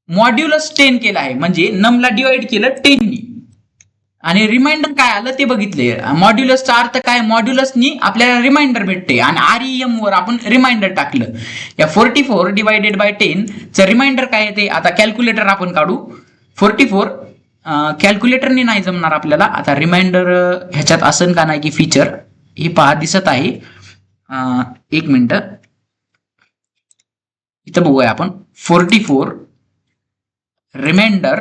मॉड्युलस 10 केला आहे म्हणजे नमला डिवाइड केलं 10 नी आणि रिमाइंडर काय आलं ते बघितले. मॉड्युलसचा अर्थ काय मॉड्युलसनी आपल्याला रिमाइंडर भेटते आणि आरईएम वर आपण रिमाइंडर टाकलं. या 44 डिवायडेड बाय 10 चं रिमाइंडर काय येते. आता कॅल्क्युलेटर आपण काढू. 44 कॅल्क्युलेटरने नाही जमणार आपल्याला. आता रिमाइंडर ह्याच्यात असन का नाही की फीचर हे पहा दिसत आहे. एक मिनिट इथं बघूया आपण 44 रिमाइंडर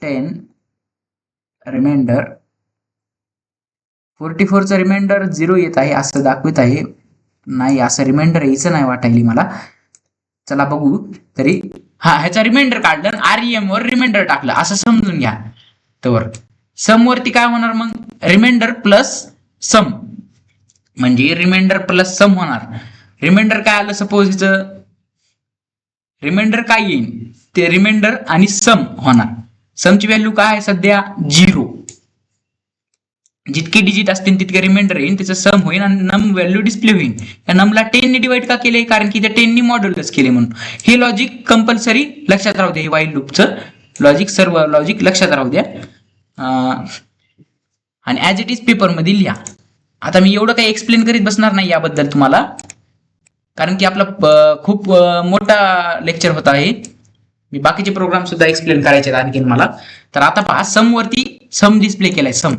10 रिमाइंडर 44 चा रिमाइंडर 0 येत आहे असं दाखवित आहे. नाही असं रिमाइंडर यायचं नाही वाटायली मला. चला बघू तरी. ह्याचा रिमाइंडर काढलं आरईएम वर रिमाइंडर टाकलं असं समजून घ्या. तर सम वरती काय होणार मग रिमाइंडर प्लस सम म्हणजे रिमाइंडर प्लस सम होणार. रिमाइंडर काय आलं सपोज इथं रिमाइंडर काय येईल ते रिमाइंडर आणि सम होणार. समची व्हॅल्यू काय आहे सध्या 0. जितके डिजिट असतील तितके रिमाइंडर येईल त्याचं सम होईल आणि नम व्हॅल्यू डिस्प्ले होईल. या नमला 10 ने डिवाइड का केले कारण की त्या 10 ने मॉड्युलस केले म्हणून. हे लॉजिक कंपल्सरी लक्षात राहू द्या. हे व्हाईल लूपचं लॉजिक सर्व लॉजिक लक्षात राहू द्या आणि ऍज इट इज पेपर मध्ये लिहा. आता मी एवढं काही एक्सप्लेन करीत बसणार नाही याबद्दल तुम्हाला कारण की आपला खूप मोठा लेक्चर होता आहे. मी बाकीचे प्रोग्राम सुद्धा एक्सप्लेन करायचे आहेत आणखीन मला. तर आता पहा सम वरती सम डिस्प्ले केलाय. सम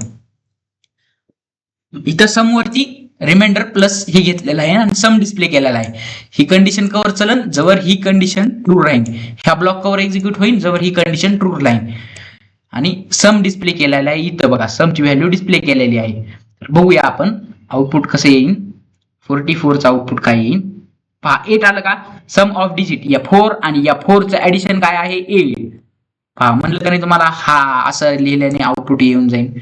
इथं सम वरती रिमाइंडर प्लस हे घेतलेलं आहे आणि सम डिस्प्ले केलेला आहे. ही कंडिशन कवर चलन जवळ ही कंडिशन ट्रू राहील. ह्या ब्लॉक कवर एक्झिक्यूट होईल जवळ ही कंडिशन ट्रू राहील आणि सम डिस्प्ले केलेला आहे. इथं बघा समची व्हॅल्यू डिस्प्ले केलेली आहे. तर बघूया आपण आउटपुट कसं येईल. 44 चा आउटपुट काय येईल पहा 8 आलं का. सम ऑफ डिजिट या 4 आणि या 4 चं ऍडिशन काय आहे 8. पहा म्हणलं का नाही तुम्हाला हा असं लिहिल्याने आउटपुट येऊन जाईल.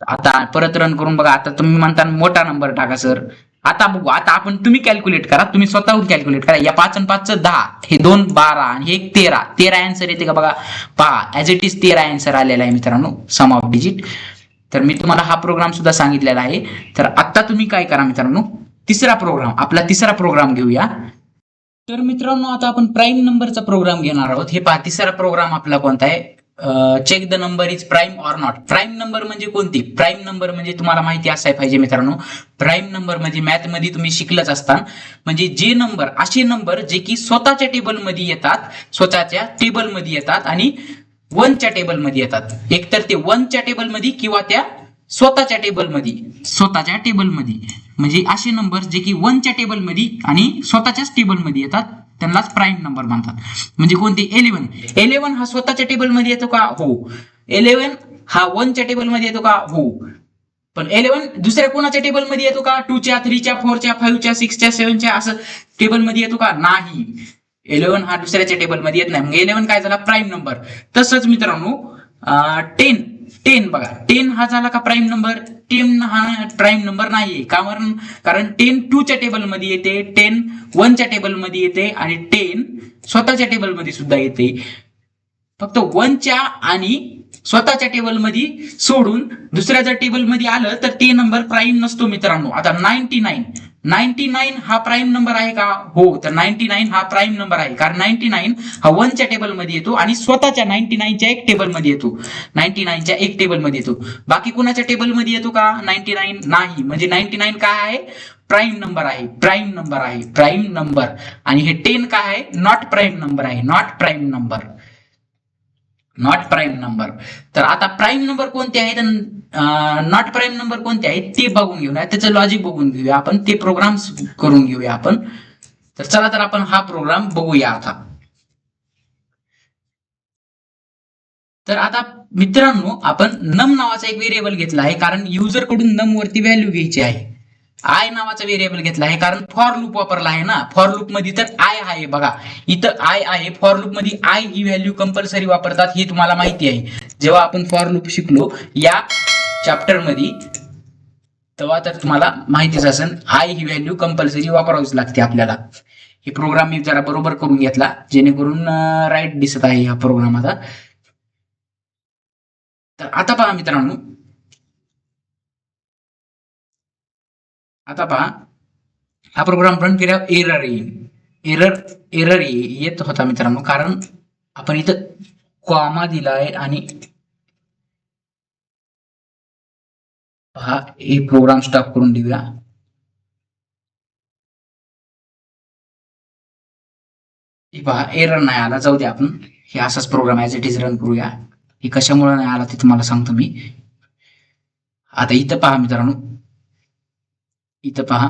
आता परत रन करून बघा. आता तुम्ही म्हणता मोठा नंबर टाका सर. आता बघू. आता आपण तुम्ही कॅल्क्युलेट करा. तुम्ही स्वतःहून कॅल्क्युलेट करा. या 5 आणि 5 चं 10 हे 2 12 आणि हे 13 आन्सर येते का बघा. पहा ऍज इट इज 13 आन्सर आलेला आहे मित्रांनो सम ऑफ डिजिट. तर मी तुम्हाला हा प्रोग्राम सुद्धा सांगितलेला आहे. तर आता तुम्ही काय करा मित्रांनो आपला तिसरा प्रोग्राम घेऊया. तर मित्रांनो आता आपण प्राईम नंबरचा प्रोग्राम घेणार आहोत. हे पहा तिसरा प्रोग्राम आपला कोणता आहे check the number is prime or not. Prime number म्हणजे कोणती. प्राईम नंबर म्हणजे तुम्हाला माहिती असाय पाहिजे मित्रांनो. प्राईम नंबर म्हणजे मॅथ मध्ये तुम्ही शिकलच असताना म्हणजे जे नंबर असे नंबर जे की स्वतःच्या टेबलमध्ये येतात आणि 1च्या टेबलमध्ये येतात. एकतर ते 1च्या टेबलमध्ये किंवा त्या स्वतःच्या टेबलमध्ये म्हणजे असे नंबर जे की 1च्या टेबलमध्ये आणि स्वतःच्याच टेबलमध्ये येतात त्यांनाच प्राईम नंबर म्हणतात. म्हणजे कोणते 11 हा स्वतःच्या टेबलमध्ये येतो का. हो 11 हा 1 च्या टेबलमध्ये येतो का? हो. पण 11 दुसऱ्या कोणाच्या टेबलमध्ये येतो का? 2 च्या, 3 च्या, 4 च्या, 5 च्या, 6 च्या, 7 च्या असं टेबलमध्ये येतो का? नाही. 11 हा दुसऱ्याच्या टेबलमध्ये येत नाही. मग 11 काय झाला? Prime number. तसंच मित्रांनो 10 बघा, 10 हा झाला का प्राईम नंबर? 10 हा प्राईम नंबर नाहीये. कारण 10 2 च्या टेबलमध्ये येते, 10 1 च्या टेबलमध्ये येते आणि 10 स्वतःच्या टेबलमध्ये सुद्धा येते. फक्त 1 च्या आणि स्वतःच्या टेबलमध्ये सोडून दुसऱ्या जर टेबलमध्ये आलं तर ते नंबर प्राईम नसतो मित्रांनो. आता 99 हा प्राईम नंबर आहे का? हो. तर 99 हा प्राईम नंबर आहे, कारण 99 हा 1 च्या टेबलमध्ये येतो आणि स्वतःच्या 99 च्या एक टेबलमध्ये येतो. 99 च्या एक टेबलमध्ये येतो. बाकी कुणाच्या टेबलमध्ये येतो का 99? नाही. म्हणजे 99 काय आहे? प्राईम नंबर आहे. प्राईम नंबर आहे. Prime number. आणि हे 10 काय आहे? नॉट प्राईम नंबर आहे. Not prime number. Not prime number. तर आता प्राईम नंबर कोणते आहेत, नॉट प्राईम नंबर कोणते आहेत ते बघून घेऊया. त्याचं लॉजिक बघून घेऊया आपण, ते प्रोग्राम करून घेऊया आपण. तर चला तर आपण हा प्रोग्राम बघूया आता. तर आता मित्रांनो आपण नम नावाचा एक व्हेरिएबल घेतला आहे, कारण युजर कडून नम वरती व्हॅल्यू घ्यायची आहे. आय नावाचा व्हेरिएबल घेतला आहे, कारण फॉर लूप वापरला आहे ना. फॉर लूप मध्ये तर आय आहे बघा, इथं आय आहे. फॉर लूप मध्ये आय ही व्हॅल्यू कंपल्सरी वापरतात, हे तुम्हाला माहिती आहे. जेव्हा आपण फॉर लूप शिकलो या चॅप्टर मध्ये, तेव्हा तर तुम्हाला माहितीच असेल, आय ही व्हॅल्यू कंपल्सरी वापरावीच लागते आपल्याला. हे प्रोग्राम मी जरा बरोबर करून घेतला, जेणेकरून राईट दिसत आहे हा प्रोग्राम आता. तर आता पहा मित्रांनो, आता पहा हा प्रोग्राम रन केल्यावर एरर येईल. एरर येत होता मित्रांनो, कारण आपण इथं कॉमा दिलाय आणि पहा हे प्रोग्राम स्टॉप करून देऊया. हे पहा एरर नाही आला, जाऊ दे. आपण हे असाच program as it is run करूया. हे कशामुळे नाही आला ते तुम्हाला सांगतो मी. आता इथं पहा मित्रांनो, इथं पहा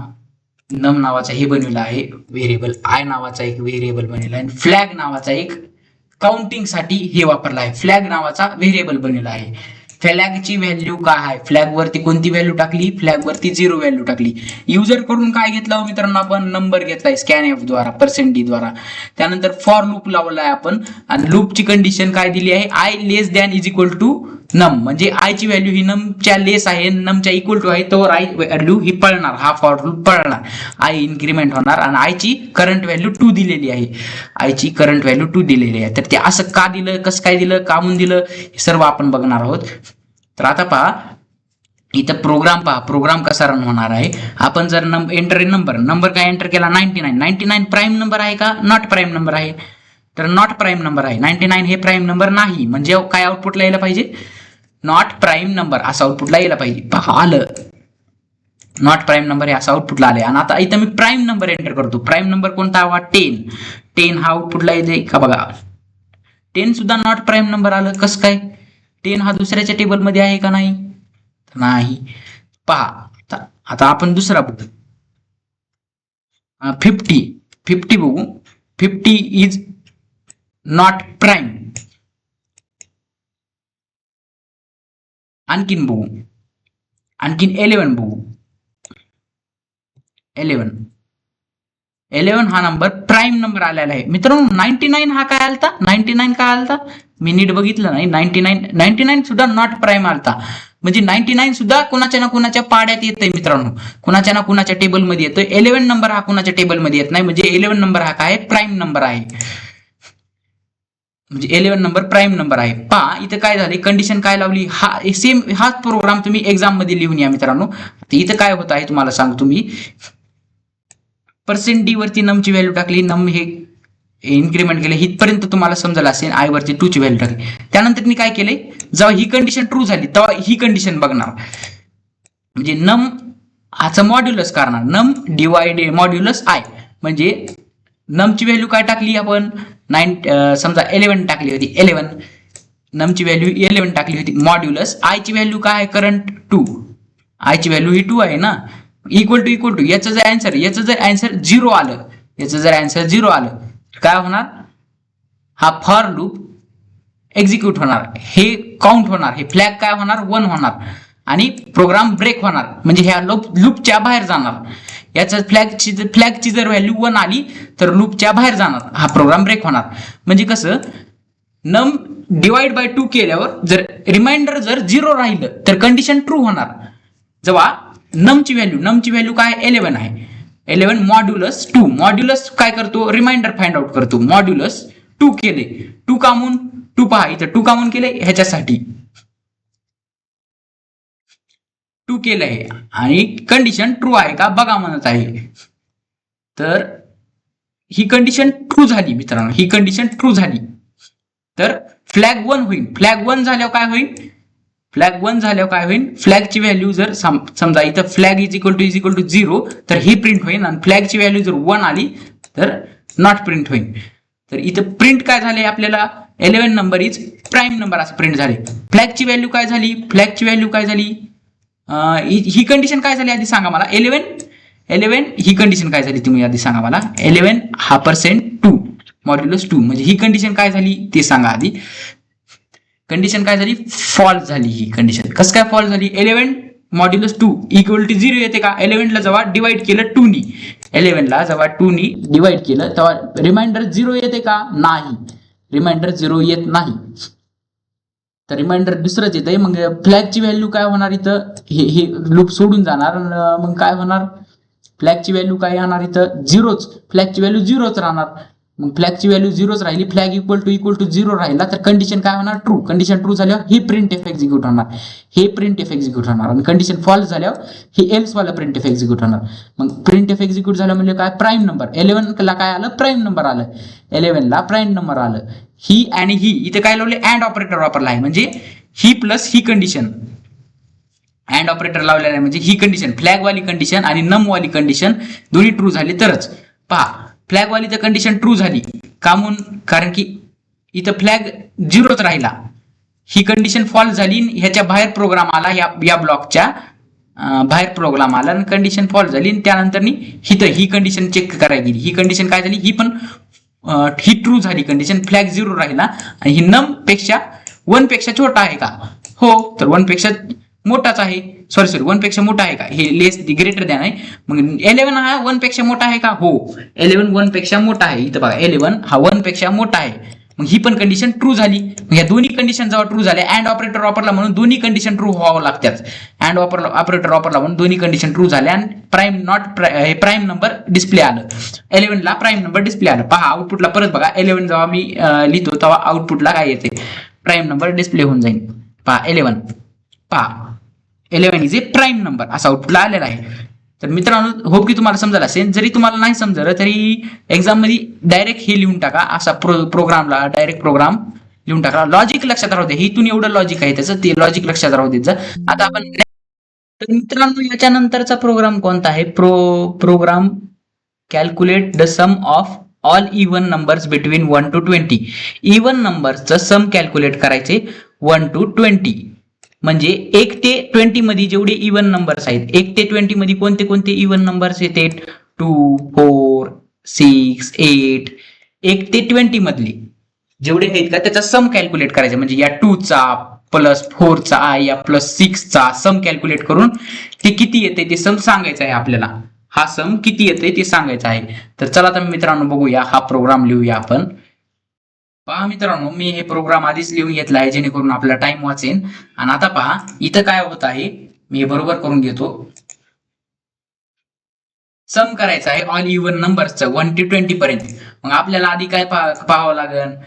नम नावाचा हे बनवलेला आहे व्हेरिएबल, आय नावाचा एक व्हेरिएबल बनवला आहे, फ्लॅग नावाचा एक काउंटिंग साठी हे वापरला आहे. फ्लॅग नावाचा व्हेरिएबल बनवला आहे. फ्लॅगची व्हॅल्यू काय आहे? फ्लॅग वरती कोणती व्हॅल्यू टाकली? फ्लॅग वरती 0 व्हॅल्यू टाकली. युजर कडून काय घेतला मित्रांनो? आपण नंबर घेतलाय स्कॅनएफ द्वारा, %d द्वारा. त्यानंतर फॉर लूप लावलाय आपण, आणि लूपची कंडिशन काय दिली आहे? I less than is equal to num. म्हणजे आय ची व्हॅल्यू ही नमच्या लेस आहे, नमच्या इक्वल टू आहे, तर आय व्हॅल्यू ही पळणार, हा फॉर लूप पळणार. आय इन्क्रीमेंट होणार आणि आयची करंट व्हॅल्यू 2 दिलेली आहे. आयची करंट व्हॅल्यू 2 दिलेली आहे. तर ते असं का दिलं, कसं काय दिलं, का म्हणून दिलं, हे सर्व आपण बघणार आहोत. तर आता पहा इथं प्रोग्राम पहा, प्रोग्राम कसा रन होणार आहे. आपण जर एंटर नंबर काय एंटर केला? 99 प्राईम नंबर आहे का? नॉट प्राईम नंबर आहे. तर नॉट प्राईम नंबर आहे. 99 हे प्राईम नंबर नाही, म्हणजे काय आउटपुटला यायला पाहिजे? नॉट प्राईम नंबर असं आउटपुटला यायला पाहिजे. पहा आलं, नॉट प्राईम नंबर हे असं आउटपुटला आले. आणि आता इथं मी प्राईम नंबर एंटर करतो. प्राईम नंबर कोणता हवा? 10 हा आउटपुटला येते का? बघा 10 सुद्धा नॉट प्राईम नंबर आलं. कसं काय? 10 हा दुसऱ्याच्या टेबलमध्ये आहे का? नाही. पहा आता आपण दुसरा बघू, 50 बघू. 50 इज नॉट प्राईम. आणखीन बघू, आणखीन 11 बघू. 11 हा नंबर प्राईम नंबर आलेला आहे मित्रांनो. 99 हा काय आलता? 99 काय आलता? मी नीट बघितलं नाही. 99 सुद्धा नॉट प्राईम आलता. म्हणजे 99 सुद्धा कुणाच्या ना कुणाच्या पाड्यात येतंय मित्रांनो, कुणाच्या ना कुणाच्या टेबलमध्ये येतोय. 11 नंबर हा कुणाच्या टेबलमध्ये येत नाही, म्हणजे 11 नंबर हा काय? प्राईम नंबर आहे. म्हणजे 11 नंबर प्राईम नंबर आहे. पहा इथं काय झाले, कंडिशन काय लावली? हा सेम हाच प्रोग्राम तुम्ही एक्झाम मध्ये लिहून या मित्रांनो. इथं काय होत आहे तुम्हाला सांगतो मी. %d वरती नमची व्हॅल्यू टाकली, नम हे इन्क्रीमेंट केले, हितपर्यंत तुम्हाला समजलं असेल. आय वरती 2 ची व्हॅल्यू टाकली. त्यानंतर मी काय केले, जेव्हा ही कंडिशन ट्रू झाली तेव्हा ही कंडिशन बघणार, म्हणजे नम हाचं मॉड्युलस करणार. नम डिवाइड मॉड्युलस आय, म्हणजे नमची व्हॅल्यू काय टाकली आपण? समजा 11 टाकली होती. 11 नमची व्हॅल्यू 11 टाकली होती. मॉड्युलस आय ची व्हॅल्यू काय आहे? करंट 2. आय ची व्हॅल्यू ही 2 आहे ना. इक्वल टू याचं जर आन्सर 0 आलं, याचं जर आन्सर 0 आलं काय होणार? हा फॉर लूप एक्झिक्यूट होणार, हे काउंट होणार, हे फ्लॅग काय होणार 1 होणार आणि प्रोग्राम ब्रेक होणार म्हणजे ह्या लूपच्या बाहेर जाणार. याचा फ्लॅगची जर व्हॅल्यू 1 आली तर लूपच्या बाहेर जाणार, हा प्रोग्राम ब्रेक होणार. म्हणजे कसं नम डिवाइड बाय 2 केल्यावर जर रिमाइंडर जर 0 राहिलं तर कंडिशन ट्रू होणार. जेव्हा नमची व्हॅल्यू काय 11 आहे, 11 मॉड्युलस 2, मॉड्युलस काय करतो रिमाइंडर फाइंड आउट करतो, मॉड्युलस 2 केले, 2 कामून 2 पहा इथं 2 कामून केले ह्याच्यासाठी 2 केलं आहे आणि कंडिशन ट्रू आहे का बघा म्हणत आहे. तर ही कंडिशन ट्रू झाली मित्रांनो, ही कंडिशन ट्रू झाली तर फ्लॅग 1 होईल. फ्लॅग 1 झाल्यावर काय होईल, फ्लॅग 1 झाल्यावर काय होईल, फ्लॅगची व्हॅल्यू जर समजा इथं फ्लॅग इज इक्वल टू 0 तर ही प्रिंट होईल आणि फ्लॅगची व्हॅल्यू जर 1 आली तर नॉट प्रिंट होईल. तर इथं प्रिंट काय झाले आपल्याला 11 नंबर इज प्राईम नंबर असं प्रिंट झाले. फ्लॅगची व्हॅल्यू काय झाली, फ्लॅगची व्हॅल्यू काय झाली, ही कंडिशन काय झाली आधी सांगा मला. 11 ही कंडिशन काय झाली तुम्ही आधी सांगा मला. 11 हा पर्सेंट 2 मॉड्युलस 2 म्हणजे ही कंडिशन काय झाली ते सांगा आधी. कंडिशन काय झाली फॉल्स झाली. ही कंडिशन कसं काय फॉल्स झाली, 11 मॉड्युलस 2 इक्वल टू 0 येते का. 11 ला जेव्हा डिवाइड केलं 2 नी, 11 ला जेव्हा 2 नी डिवाइड केलं तेव्हा रिमाइंडर 0 येते का, नाही रिमाइंडर 0 येत नाही. तर रिमाइंडर दुसरंच येते. मग फ्लॅगची व्हॅल्यू काय होणार इथं, हे लूप सोडून जाणार. मग काय होणार फ्लॅगची व्हॅल्यू काय येणार इथं 0च, फ्लॅगची व्हॅल्यू 0च राहणार. मग फ्लॅगची व्हॅल्यू 0च राहिली, फ्लॅग इक्वल टू 0 राहिला तर कंडिशन काय होणार ट्रू. कंडिशन ट्रू झाल्यावर ही प्रिंट एफ एक्झिक्यूट होणार, हे प्रिंट एफ एक्झिक्यूट होणार आणि कंडिशन फॉल्स झाल्यावर हे एल्स वाला प्रिंट एफ एक्झिक्यूट होणार. मग प्रिंट एफ एक्झिक्यूट झालं म्हणजे काय प्राईम नंबर 11 ला काय आलं प्राईम नंबर आलं, 11 ला प्राईम नंबर आलं. ही आणि ही इथे काय लावले अँड ऑपरेटर वापरला आहे म्हणजे ही प्लस ही कंडिशन अँड ऑपरेटर लावलेला आहे म्हणजे ही कंडिशन फ्लॅग वाली कंडिशन आणि नम वाली कंडिशन दोन्ही ट्रू झाली तरच. पहा फ्लॅग वाली तर कंडिशन ट्रू झाली का म्हणून, कारण की इथं फ्लॅग 0च राहिला. ही कंडिशन फॉल्स झाली, ह्याच्या बाहेर प्रोग्राम आला, या ब्लॉकच्या बाहेर प्रोग्राम आला आणि कंडिशन फॉल्स झाली. त्यानंतर ही कंडिशन चेक करायला गेली, ही कंडिशन काय झाली ही पण ही ट्रू झाली कंडिशन, फ्लॅग 0 राहिला आणि ही नम पेक्षा 1 पेक्षा छोटा आहे का, हो तर 1 पेक्षा मोठाच आहे, सॉरी 1 पेक्षा मोठा आहे का, हे लेस ग्रेटर दॅन आहे. मग 11 हा 1 पेक्षा मोठा आहे का, हो 11 1 पेक्षा मोठा आहे. इथं बघा 11 हा 1 पेक्षा मोठा आहे. मग ही पण कंडिशन ट्रू झाली. मग या दोन्ही कंडिशन जेव्हा ट्रू झाल्या अँड ऑपरेटर वापरला म्हणून दोन्ही कंडिशन ट्रू व्हावं लागतात. अँड ऑपरेटर वापरला म्हणून दोन्ही कंडिशन ट्रू झाल्या आणि प्राईम नंबर डिस्प्ले आलं, 11 ला प्राईम नंबर डिस्प्ले आलं. पहा आउटपुटला परत बघा 11 जेव्हा मी लिहितो तेव्हा आउटपुटला काय येते प्राईम नंबर डिस्प्ले होऊन जाईल. पहा 11 इज ए प्राईम नंबर असा आउटपुटला आलेला आहे. तर मित्रांनो होप की तुम्हाला समजलं असेल. जरी तुम्हाला नाही समजलं तरी एक्झाम मध्ये डायरेक्ट हे लिहून टाका, असा प्रोग्रामला डायरेक्ट प्रोग्राम लिहून टाका. लॉजिक लक्षात राहू दे, इथून एवढं लॉजिक आहे त्याचं, ते लॉजिक लक्षात राहू देत. आता आपण तर मित्रांनो याच्यानंतरचा प्रोग्राम कोणता आहे, program calculate the sum of all even numbers between 1 to 20. Even नंबरचं सम कॅल्क्युलेट करायचे 1 to 20. म्हणजे 1 ते 20 मध्ये जेवढे इव्हन नंबर्स आहेत, 1 ते 20 मध्ये कोणते कोणते इव्हन नंबर्स येतात 2 4 6 8, 1 ते 20 मधले जेवढे आहेत का त्याचा सम कॅल्क्युलेट करायचा. म्हणजे या 2 चा प्लस 4 चा या प्लस 6 चा सम कॅल्क्युलेट करून ते किती येते ते सम सांगायचं आहे आपल्याला. हा सम किती येते ते सांगायचं आहे. तर चला तर मित्रांनो बघूया, हा प्रोग्राम लिहूया आपण. पहा मित्रांनो मी हे प्रोग्राम आधीच लिहून घेतला आहे जेणेकरून आपला टाइम वाचेल. आणि आता पहा इथं काय होत आहे, मी हे बरोबर करून घेतो. सम करायचं आहे ऑल इव्हन नंबर्सचं 1 ते 20 पर्यंत. मग आपल्याला आधी काय पाहावं लागेल,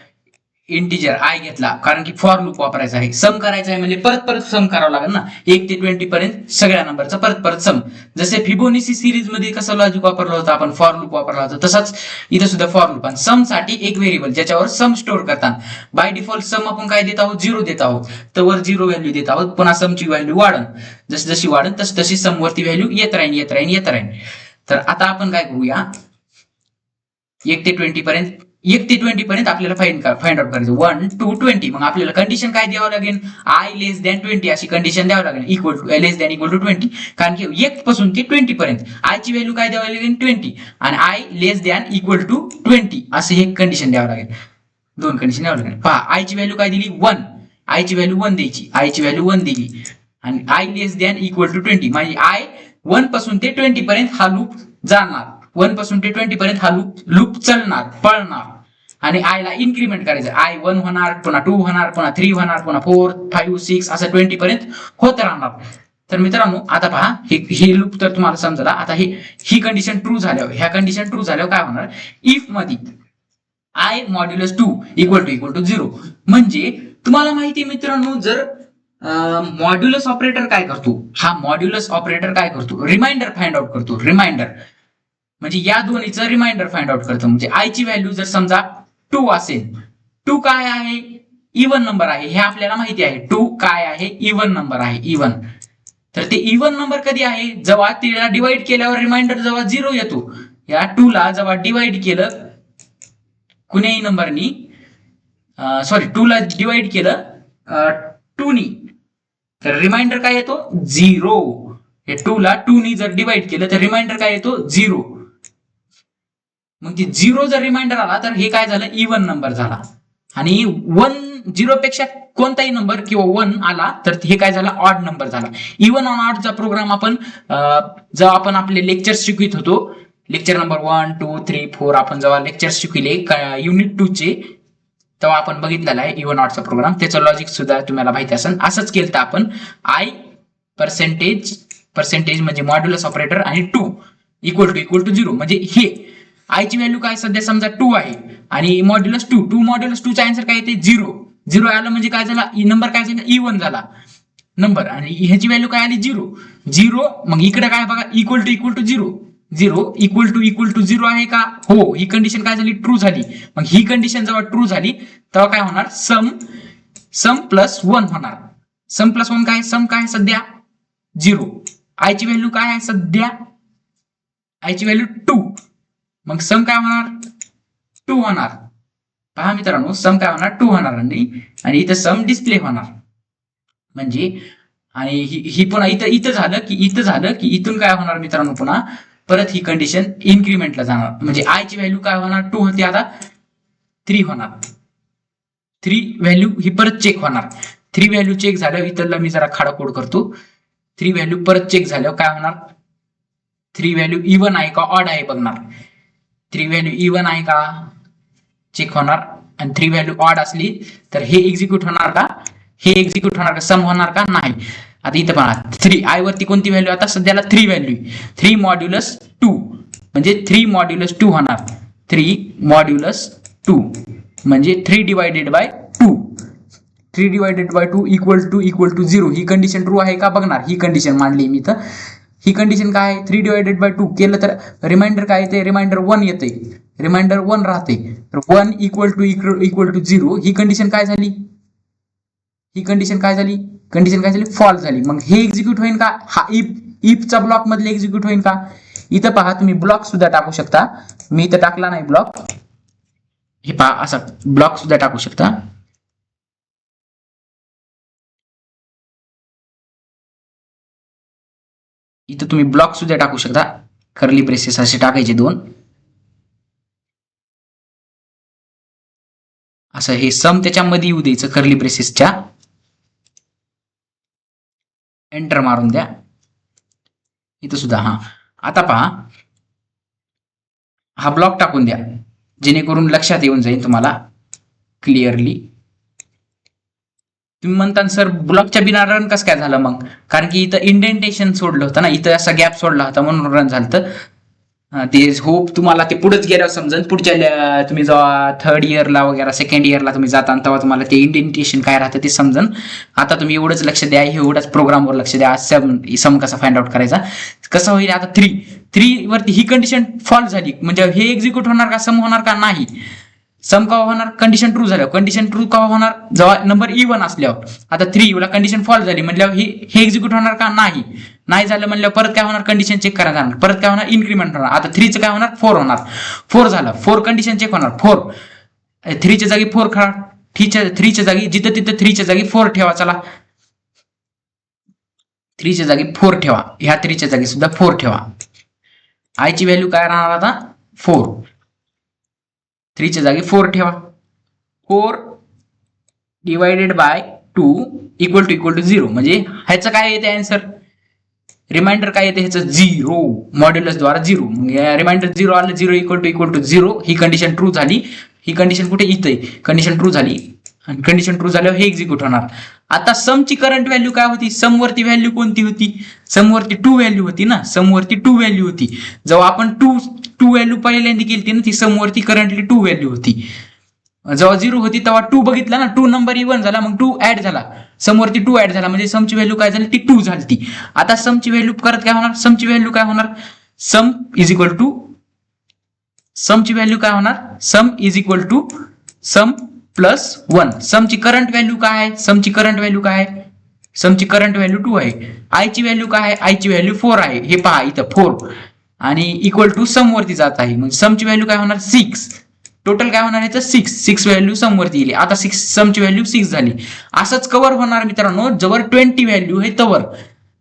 इंटिजर आय घेतला कारण की फॉर लूप वापरायचा आहे. सम करायचं आहे म्हणजे परत परत सम करावं लागेल ना, 1 ते 20 पर्यंत सगळ्या नंबरचा परत परत सम. जसे फिबोनाची सिरीज मध्ये कसं लॉजिक वापरलं होतं आपण, फॉर लूप वापरला होता, तसाच इथं सुद्धा फॉर लूप. आणि सम साठी एक व्हेरिएबल ज्याच्यावर सम स्टोअर करतात. बाय डिफॉल्ट सम आपण काय देत आहोत 0 देत आहोत, तर वर 0 व्हॅल्यू देत आहोत. पुन्हा समची व्हॅल्यू वाढन, जशी जशी वाढन तशी तशी सम वरती व्हॅल्यू येत राहीन. तर आता आपण काय करूया, 1 ते 20 पर्यंत आपल्याला फाइंड आउट करायचं 1 to 20. मग आपल्याला कंडिशन काय द्यावं लागेल, आय लेस दॅन 20 अशी कंडिशन द्यावं लागेल, equal to less than equal to 20. कारण की 1 पासून ते 20 पर्यंत आय ची व्हॅल्यू काय द्यावी लागेल 20 आणि I less than equal to 20 असे हे कंडिशन द्यावं लागेल. दोन कंडिशन यावं लागेल. पहा आय ची व्हॅल्यू काय दिली 1, आय ची व्हॅल्यू 1 द्यायची, आय ची व्हॅल्यू 1 दिली आणि I less than equal to 20 म्हणजे आय 1 पासून ते 20 पर्यंत हा लूप जाणार, 1 पासून ते 20 पर्यंत हा लूप चालणार पळणार आणि आय ला इन्क्रीमेंट करायचं, आय 1 होणार, पुन्हा 2 होणार, पुन्हा 3 होणार, पुन्हा 4 5 6 असं 20 पर्यंत होत राहणार. तर मित्रांनो आता पहा हे लूप तर तुम्हाला समजला. आता ही कंडिशन ट्रू झाल्यावर, ह्या कंडिशन ट्रू झाल्यावर काय होणार, इफ मध्ये आय मॉड्युलस 2 इक्वल टू 0 म्हणजे तुम्हाला माहिती मित्रांनो जर मॉड्युलस ऑपरेटर काय करतो, हा मॉड्युलस ऑपरेटर काय करतो, रिमाइंडर फाइंड आउट करतो. रिमाइंडर म्हणजे या दोन्हीचं रिमाइंडर फाइंड आउट करतो. म्हणजे आय ची व्हॅल्यू जर समजा 2 असेल, 2 काय आहे, इव्हन नंबर आहे, हे आपल्याला माहिती आहे. 2 काय आहे, इव्हन नंबर आहे, इव्हन. तर ते इव्हन नंबर कधी आहे, जेव्हा तिला डिवाइड केल्यावर रिमाइंडर जेव्हा 0 येतो. या 2 ला जेव्हा डिवाइड केलं कुणीही नंबरनी, सॉरी 2 ला डिवाइड केलं 2 नी, तर रिमाइंडर काय येतो 0. हे 2 ला 2 नी जर डिवाइड केलं तर रिमाइंडर काय येतो 0. मग ते 0 जर रिमाइंडर आला तर हे काय झालं, इव्हन नंबर झाला. आणि 0 पेक्षा कोणताही नंबर किंवा 1 आला तर हे काय झालं, ऑड नंबर झाला. इव्हन ऑन ऑडचा प्रोग्राम आपण जेव्हा आपण आपले लेक्चर शिकवित होतो, लेक्चर नंबर 1 2 3 4 आपण जेव्हा लेक्चर शिकविले युनिट 2 चे, तेव्हा आपण बघितलेला आहे इव्हन ऑडचा प्रोग्राम. त्याचं लॉजिक सुद्धा तुम्हाला माहिती असेल. असंच केलं आपण आय पर्सेंटेज म्हणजे मॉड्युलस ऑपरेटर आणि 2 इक्वल टू 0 म्हणजे हे आय ची व्हॅल्यू काय सध्या समजा 2 आहे आणि मॉड्युलस 2 मॉड्युलस 2 चा आन्सर काय येते 0 आलं म्हणजे काय झाला, नंबर काय झाला, इव्हन झाला नंबर. आणि ह्याची व्हॅल्यू काय आली 0. मग इकडे काय बघा, इक्वल टू 0 इक्वल टू 0 आहे का, हो. ही कंडिशन काय झाली, ट्रू झाली. मग ही कंडिशन जेव्हा ट्रू झाली तेव्हा काय होणार, सम प्लस 1 होणार. सम प्लस 1 काय, सम काय सध्या 0, आय ची व्हॅल्यू काय आहे सध्या, आय ची व्हॅल्यू 2. मग सम काय होणार 2 होणार. पहा मित्रांनो सम काय होणार 2 होणार आणि इथं सम डिस्प्ले होणार. म्हणजे आणि ही पुन्हा इथं झालं की इथून काय होणार मित्रांनो, पुन्हा परत ही कंडिशन इन्क्रीमेंटला जाणार. म्हणजे आय ची व्हॅल्यू काय होणार, 2 होती आता 3 होणार. 3 व्हॅल्यू ही परत चेक होणार. 3 व्हॅल्यू चेक झाल्यावर इथला मी जरा खाडा कोड करतो. 3 व्हॅल्यू परत चेक झाल्यावर काय होणार, 3 व्हॅल्यू इव्हन आहे का ऑड आहे बघणार. 3 व्हॅल्यू इव्हन आहे का चेक होणार आणि 3 व्हॅल्यू ऑड असली तर हे एक्झिक्यूट होणार का, हे एक्झिक्यूट होणार का, सम होणार का, नाही. आता इथं पहा 3 आय वरती कोणती व्हॅल्यू, आता सध्याला 3 व्हॅल्यू, 3 मॉड्युलस 2 म्हणजे 3 मॉड्युलस 2 होणार. 3 मॉड्युलस 2 म्हणजे 3 divided by 2. 3 divided by 2 equal to 0. ही कंडिशन ट्रू आहे का बघणार. ही कंडिशन मांडली मी तर. ही कंडिशन काय आहे, 3 डिवायडेड बाय 2 केलं तर रिमाइंडर काय येते, रिमाइंडर 1 येते, रिमाइंडर 1 राहते. तर 1 इक्वल टू 0. ही कंडिशन काय झाली, ही कंडिशन काय झाली, फॉल्स झाली. मग हे एक्झिक्यूट होईल का, हा इफचा ब्लॉक मधले एक्झिक्यूट होईल का. इथं पहा तुम्ही ब्लॉक सुद्धा टाकू शकता. मी इथं टाकला नाही ब्लॉक, हे पहा असा ब्लॉक सुद्धा टाकू शकता. इथं तुम्ही ब्लॉक सुद्धा टाकू शकता. कर्ली ब्रेसेस असे टाकायचे 2. असं हे सम त्याच्यामध्ये येऊ द्यायचं कर्ली ब्रेसेसच्या. एंटर मारून द्या इथं सुद्धा. हा आता पहा हा ब्लॉक टाकून द्या जेणेकरून लक्षात येऊन जाईल तुम्हाला क्लिअरली. तुम्ही म्हणता सर ब्लॉकच्या बिना रन कसं काय झालं मग, कारण की इथं इंडेंटेशन सोडलं होतं ना, इथं असा गॅप सोडला होता म्हणून रन झालं. ते होप तुम्हाला ते पुढेच गेल्यावर समजेल. पुढच्या तुम्ही जेव्हा 3rd इयरला वगैरे 2nd इयरला तुम्ही जाता तेव्हा तुम्हाला ते इंडेंटेशन काय राहतं ते समजेल. आता तुम्ही एवढंच लक्ष द्या, एवढंच प्रोग्रामवर लक्ष द्या. सम कसा फाइंड आउट करायचा, कसं होईल. आता 3 वरती ही कंडिशन फॉल्स झाली म्हणजे हे एक्झिक्यूट होणार का, सम होणार का, नाही. सम केव्हा होणार, कंडिशन ट्रू झाल्यावर. कंडिशन ट्रू केव्हा होणार, जेव्हा नंबर इव्हन असल्यावर. आता 3 ला कंडिशन फॉल्स झाली म्हटल्यावर हे एक्झिक्यूट होणार का, नाही झालं म्हणल्यावर परत काय होणार, कंडिशन चेक करायला जाणार, परत काय होणार, इन्क्रीमेंट होणार. आता 3चं काय होणार, 4 होणार. 4 झालं, 4 कंडिशन चेक होणार. 4 3च्या जागी 4 खा, 3च्या जागी जिथं तिथं 3च्या जागी 4 ठेवा. चला 3च्या जागी 4 ठेवा, ह्या 3च्या जागी सुद्धा 4 ठेवा. आय ची व्हॅल्यू काय राहणार आता 4. 3च्या जागी 4 ठेवा. 4 डिवायडेड बाय 2 इक्वल टू 0. म्हणजे ह्याचं काय येते आन्सर, रिमाइंडर काय येते ह्याचं 0, मॉड्युलस द्वारा 0. रिमाइंडर 0 आलं, 0 इक्वल टू 0. ही कंडिशन ट्रू झाली. ही कंडिशन कुठे इथे कंडिशन ट्रू झाली आणि कंडिशन ट्रू झाल्यावर हे एक्झिक्यूट होणार. आता समची करंट व्हॅल्यू काय होती, समवरती व्हॅल्यू कोणती होती, समवरती 2 व्हॅल्यू होती ना, समवरती 2 व्हॅल्यू होती. जेव्हा आपण 2 व्हॅल्यू पहिल्यांदा केली ना, ती समवरती करंटली 2 व्हॅल्यू होती. जेव्हा 0 होती तेव्हा 2 बघितला ना, 2 नंबर इव्हन झाला, मग 2 ऍड झाला, समवरती 2 ऍड झाला, म्हणजे समची व्हॅल्यू काय झाली, ती 2 झाली. आता समची व्हॅल्यू करत काय होणार, समची व्हॅल्यू काय होणार, सम इज इक्वल टू, समची व्हॅल्यू काय होणार, sum is equal to sum plus 1. समची करंट व्हॅल्यू काय आहे, समची करंट व्हॅल्यू काय आहे, समची करंट व्हॅल्यू 2 आहे. आयची व्हॅल्यू काय आहे, आयची व्हॅल्यू 4 आहे. हे पहा इथं 4 आणि इक्वल टू सम वरती जात आहे, मग समची व्हॅल्यू काय होणार 6. टोटल काय होणार आहे 6 व्हॅल्यू सम वरती येईल. आता 6 समची व्हॅल्यू 6 झाली. असंच कव्हर होणार मित्रांनो, जवळ 20 व्हॅल्यू आहे तवर,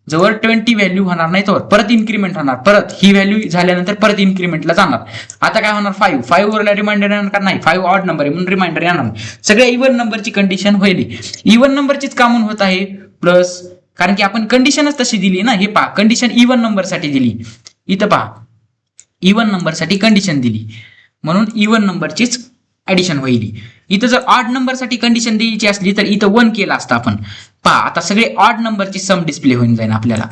जवळ 20 व्हॅल्यू होणार नाही तर परत इन्क्रीमेंट होणार, परत ही व्हॅल्यू झाल्यानंतर परत इन्क्रीमेंटला जाणार. आता काय होणार 5 वरला रिमाइंडर येणार का नाही, 5 ऑड नंबर आहे म्हणून रिमाइंडर येणार. सगळ्या इव्हन नंबरची कंडिशन होईल, इव्हन नंबरचीच कामून होत आहे प्लस, कारण की आपण कंडिशनच तशी दिली ना. हे पहा कंडिशन इव्हन नंबर साठी दिली, इथं पहा इव्हन नंबर साठी कंडिशन दिली म्हणून इव्हन नंबरचीच ऍडिशन होईल. इथं जर ऑड नंबर साठी कंडिशन द्यायची असली तर इथं 1 केला असता आपण. पहा आता सगळे ऑड नंबरची सम डिस्प्ले होऊन जाईल आपल्याला.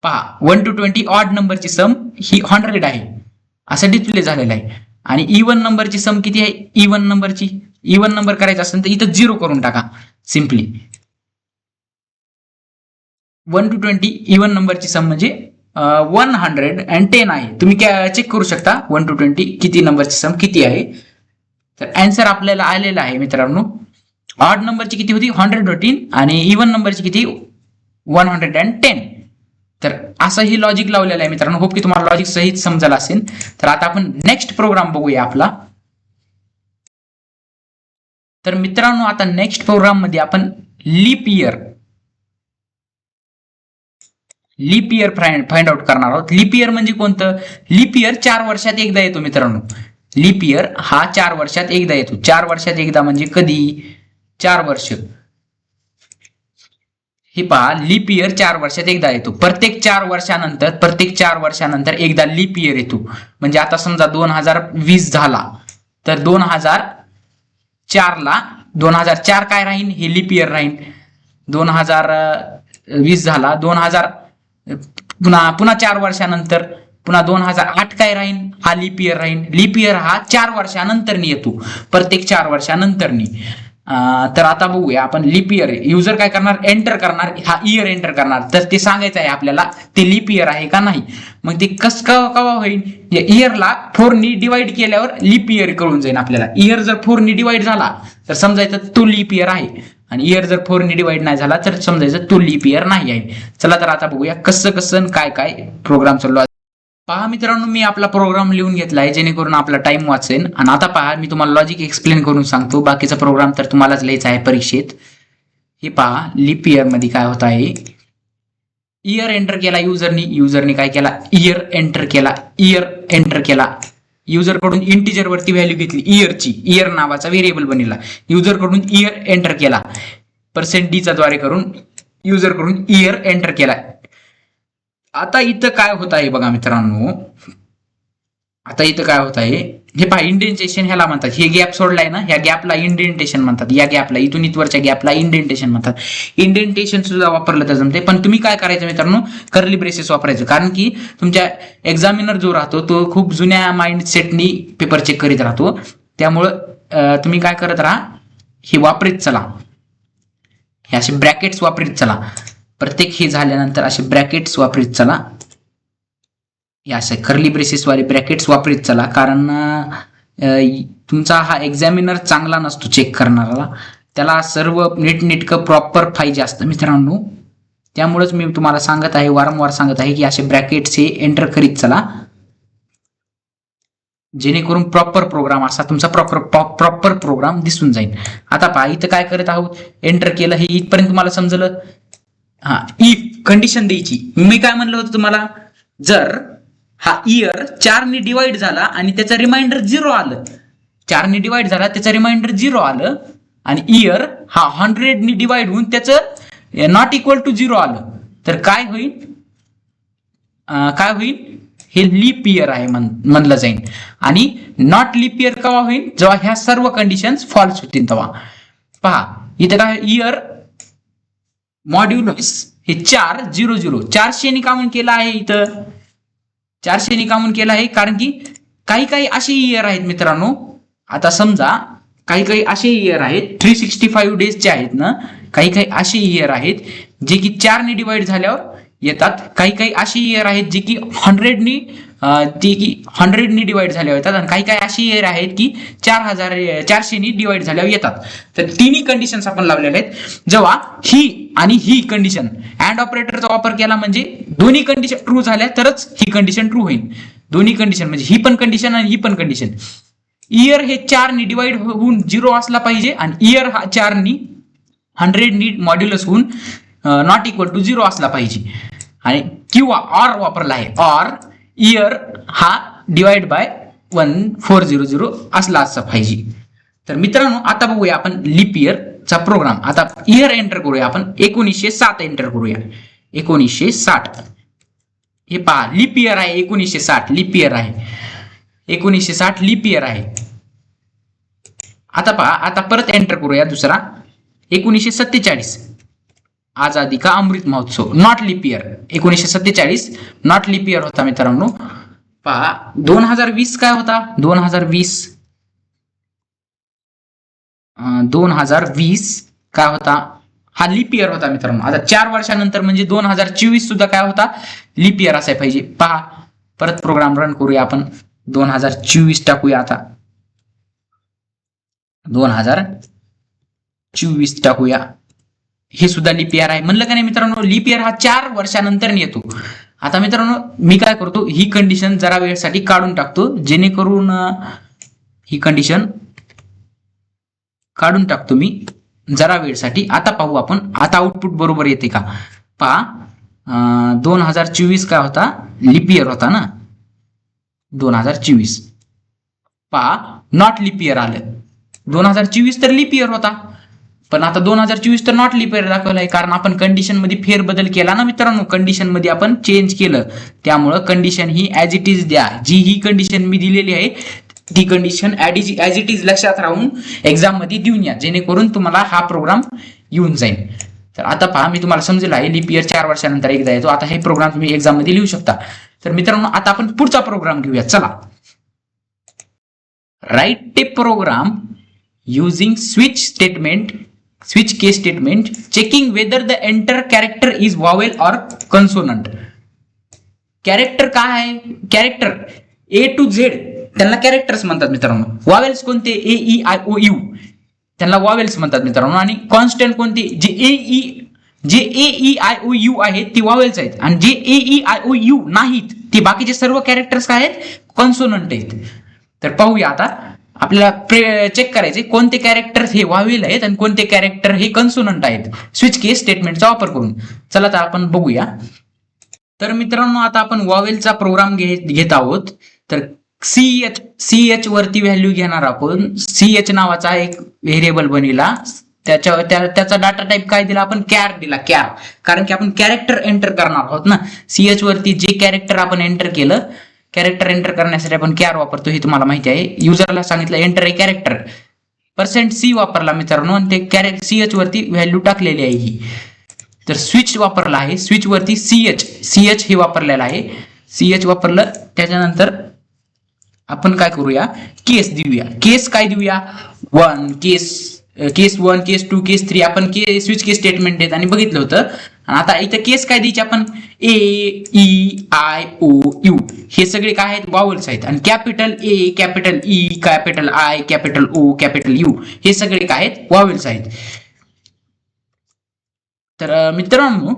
पहा 1 to 20 ऑड नंबरची सम ही 100 आहे असं डिस्प्ले झालेलं आहे. आणि इव्हन नंबरची सम किती आहे, इव्हन नंबरची, इव्हन नंबर करायचा असेल तर इथं 0 करून टाका सिम्पली. 1 to 20 इव्हन नंबरची सम म्हणजे 110 आहे. तुम्ही चेक करू शकता 1 to 20 किती नंबरची सम किती आहे. तर आन्सर आपल्याला आलेला आहे मित्रांनो. ऑड नंबरची किती होती 113 आणि इव्हन नंबरची किती 110. तर असं ही लॉजिक लावलेलं आहे मित्रांनो. होप की तुम्हाला लॉजिक सहित समजलं असेल. तर आता आपण नेक्स्ट प्रोग्राम बघूया आपला. तर मित्रांनो आता नेक्स्ट प्रोग्राम मध्ये आपण लीप इयर फाइंड आउट करणार आहोत. लीप इयर म्हणजे कोणतं, लीप इयर 4 वर्षात एकदा येतो मित्रांनो. लीप इयर हा 4 वर्षात एकदा येतो. 4 वर्षात एकदा म्हणजे कधी, 4 वर्ष. हे पहा लीप इयर 4 वर्षात एकदा येतो. प्रत्येक 4 वर्षानंतर एकदा लीप इयर येतो. म्हणजे आता समजा 2020 झाला तर 2004 ला 2004 काय राहील, हे लीप इयर राहील. 2020 झाला, 2000 पुन्हा 4 वर्षानंतर पुन्हा 2008 काय राहील, हा लीप इयर राहील. लीप इयर हा 4 वर्षानंतर येतो, प्रत्येक 4 वर्षानंतर. तर आता बघूया आपण लीप इयर युजर काय करणार, एंटर करणार, हा इयर एंटर करणार. तर ते सांगायचं आहे आपल्याला ते लीप इयर आहे का नाही. मग ते केव्हा होईल, इयरला 4 नी डिवाइड केल्यावर लीप इयर कळून जाईल आपल्याला. इयर जर 4 नी डिवाइड झाला तर समजायचं तो लीप इयर आहे, आणि इयर जर 4 नी डिवाइड नाही झाला तर समजायचं तो लीप इयर नाही आहे. चला तर आता बघूया कसं काय प्रोग्राम चालू आहे. पहा मित्रांनो मी आपला प्रोग्राम लिहून घेतला आहे जेणेकरून आपला टाइम वाचेल. आणि आता पहा मी तुम्हाला लॉजिक एक्सप्लेन करून सांगतो. बाकीचा प्रोग्राम तर तुम्हालाच लिहायचा आहे परीक्षेत. हे पहा लीप इयर मध्ये काय होत आहे, इयर एंटर केला युजरनी काय केला, इयर एंटर केला. युजर कडून इंटिजर वरती व्हॅल्यू घेतली इयरची, इयर नावाचा व्हेरिएबल बनवला. युजर कडून इयर एंटर केला, %d चा द्वारे करून युजर कडून इयर एंटर केला. आता इथं काय होत आहे बघा मित्रांनो, आता इथं काय होत आहे हे पहा, इंडेंटेशन ह्याला म्हणतात. हे गॅप सोडलाय ना, ह्या गॅपला इंडेंटेशन म्हणतात. या गॅपला इथून इथवरच्या गॅपला इंडेंटेशन म्हणतात. इंडेंटेशन सुद्धा वापरलं तर जमते, पण तुम्ही काय करायचं मित्रांनो, कर्ली ब्रेसेस वापरायचं. कारण की तुमच्या एक्झामिनर जो राहतो तो खूप जुन्या माइंडसेटनी पेपर चेक करीत राहतो. त्यामुळं तुम्ही काय करत राहा, हे वापरीत चला, हे असे ब्रॅकेट्स वापरीत चला. प्रत्येक हे झाल्यानंतर असे ब्रॅकेट्स वापरीत चला, असे कर्ली ब्रेसेस वाले ब्रॅकेट्स वापरीत चला. कारण तुमचा हा एक्झामिनर चांगला नसतो चेक करणारा, त्याला सर्व नीटनेटकं प्रॉपर पाहिजे असतं मित्रांनो. त्यामुळेच मी तुम्हाला सांगत आहे, वारंवार सांगत आहे की असे ब्रॅकेट्स हे एंटर करीत चला, जेणेकरून प्रॉपर प्रोग्राम असा तुमचा प्रॉपर प्रोग्राम दिसून जाईल. आता पहा इथं काय करत आहोत, एंटर केलं, हे इथपर्यंत तुम्हाला समजलं. हा इफ कंडिशन द्यायची. मी काय म्हणलं होतं तुम्हाला, जर हा इयर 4 नी डिवाइड झाला आणि त्याचा रिमाइंडर 0 आलं 4 ने डिवाइड झाला, त्याचं रिमाइंडर 0 आलं, आणि इयर हा 100 ने डिवाइड होऊन त्याचं नॉट इक्वल टू 0 आलं, तर काय होईल? हे लीप इयर आहे म्हणलं जाईल. आणि नॉट लीप इयर केव्हा होईल? जेव्हा ह्या सर्व कंडिशन्स फॉल्स होतील तेव्हा. पहा इथं काय इयर मॉड्युलस हे 400 400 ने कामून केलं आहे, इथं 400 ने कामून केलं आहे, कारण की काही असे इयर आहेत मित्रांनो. आता समजा काही असे इयर आहेत 365 डेजचे आहेत ना, काही असे इयर आहेत जे की 4 ने डिवाइड झाल्यावर येतात, काही अशी इयर आहेत जे की 100 ने डिवाइड झाल्यावर येतात, आणि काही अशी इयर आहेत की 400 ने डिवाइड झाल्यावर येतात. तर तिन्ही कंडिशन्स आपण लावलेल्या आहेत. जेव्हा ही आणि ही कंडिशन अँड ऑपरेटरचा वापर केला म्हणजे दोन्ही कंडिशन ट्रू झाल्या तरच ही कंडिशन ट्रू होईल. दोन्ही कंडिशन म्हणजे ही पण कंडिशन आणि ही पण कंडिशन. इयर हे 4 ने डिवाइड होऊन 0 असला पाहिजे, आणि इयर हा 4 ने 100 ने मॉड्युलस होऊन नॉट इक्वल टू 0 असला पाहिजे. आणि किंवा ऑर वापरला आहे, ऑर इयर हा डिवाइड बाय 1400 असला पाहिजे. तर मित्रांनो आता बघूया आपण लीप इयरचा प्रोग्राम. आता इयर एंटर करूया आपण, 1907 एंटर करूया. 1960 हे पहा लीप इयर आहे, 1960 लीप इयर आहे, 1960 लीप इयर आहे. आता पहा, आता परत एंटर करूया दुसरा 1947 आजादी ka Amrit Mahotsav, not leap year. 1947 not leap year होता मित्रांनो. पहा 2020 काय होता? 2020 काय होता? हा लीप इयर होता मित्रांनो. आता 4 वर्षानंतर म्हणजे 2024 सुद्धा काय होता? लीप इयर असाय पाहिजे. पहा परत प्रोग्राम रन करूया आपण, 2024 टाकूया. आता 2024 टाकूया, हे सुद्धा लीप इयर आहे. म्हणलं का नाही मित्रांनो, लीप इयर हा 4 वर्षानंतर येतो. आता मित्रांनो मी काय करतो, ही कंडिशन जरा वेळसाठी काढून टाकतो, जेणेकरून ही कंडिशन काढून टाकतो मी जरा वेळसाठी. आता पाहू आपण, आता आउटपुट बरोबर येते का पहा. 2024 काय होता? लीप इयर होता ना 2024. पहा नॉट लीप इयर आलं. 2024 तर लीप इयर होता, पण आता 2024 तर नॉट लीप इयर दाखवलं आहे, कारण आपण कंडिशन मध्ये फेरबदल केला ना मित्रांनो. कंडिशन मध्ये आपण चेंज केलं, त्यामुळं condition he as it is द्या. जी ही कंडिशन मी दिलेली आहे ती कंडिशन ऍज इट इज लक्षात राहून एक्झाम मध्ये देऊन या, जेणेकरून तुम्हाला हा प्रोग्राम येऊन जाईल. तर आता पहा मी तुम्हाला समजेल आहे, लीप इयर 4 वर्षानंतर एकदा येतो. आता हे प्रोग्राम तुम्ही एक्झाम मध्ये लिहू शकता. तर मित्रांनो आता आपण पुढचा प्रोग्राम घेऊया. चला, write a program using switch case statement checking whether the enter character is vowel or consonant. Character काय आहे? कॅरेक्टर A to Z त्यांना कॅरेक्टर्स म्हणतात मित्रांनो. वॉवेल्स कोणते? A-E-I-O-U त्यांना वॉवेल्स म्हणतात मित्रांनो. आणि कॉन्स्टंट कोणते? जे A-E-I-O-U आहेत ती वॉवेल्स आहेत, आणि जे A-E-I-O-U नाहीत ते बाकीचे सर्व कॅरेक्टर्स काय आहेत? कॉन्सोनंट आहेत. तर पाहूया आता, आपल्याला चेक करायचे कोणते कॅरेक्टर हे वॉवेल आहेत आणि कोणते कॅरेक्टर हे कन्सोनंट आहेत स्विच केस स्टेटमेंटचा वापर करून. चला तर आपण बघूया. तर मित्रांनो आता आपण वॉवेलचा प्रोग्राम घेत आहोत. तर CH वरती व्हॅल्यू घेणार आपण. CH नावाचा एक व्हेरिएबल बनविला, त्याचा डाटा टाइप काय दिला आपण? कॅर दिला, कॅर. कारण की आपण कॅरेक्टर एंटर करणार आहोत ना. CH वरती जे कॅरेक्टर आपण एंटर केलं, कॅरेक्टर एंटर करण्यासाठी आपण कॅर वापरतो हे तुम्हाला माहिती आहे. युजरला सांगितलं एंटर ए कॅरेक्टर, %C वापरला मित्रांनो, आणि ते CH वरती व्हॅल्यू टाकलेली आहे ही. तर स्विच वापरला आहे, स्विच वरती CH हे वापरलेलं आहे. CH वापरलं, त्याच्यानंतर आपण काय करूया? केस देऊया. केस काय देऊया? 1 केस 1, केस 2, केस 3 आपण स्विच केस स्टेटमेंट देत आणि बघितलं होतं. आता इथं केस काय द्यायची आपण? A-E-I-O-U हे सगळे काय आहेत? वॉवेल्स आहेत. आणि capital A, capital E, capital I, capital O, capital U हे सगळे काय आहेत? वॉवेल्स आहेत. तर मित्रांनो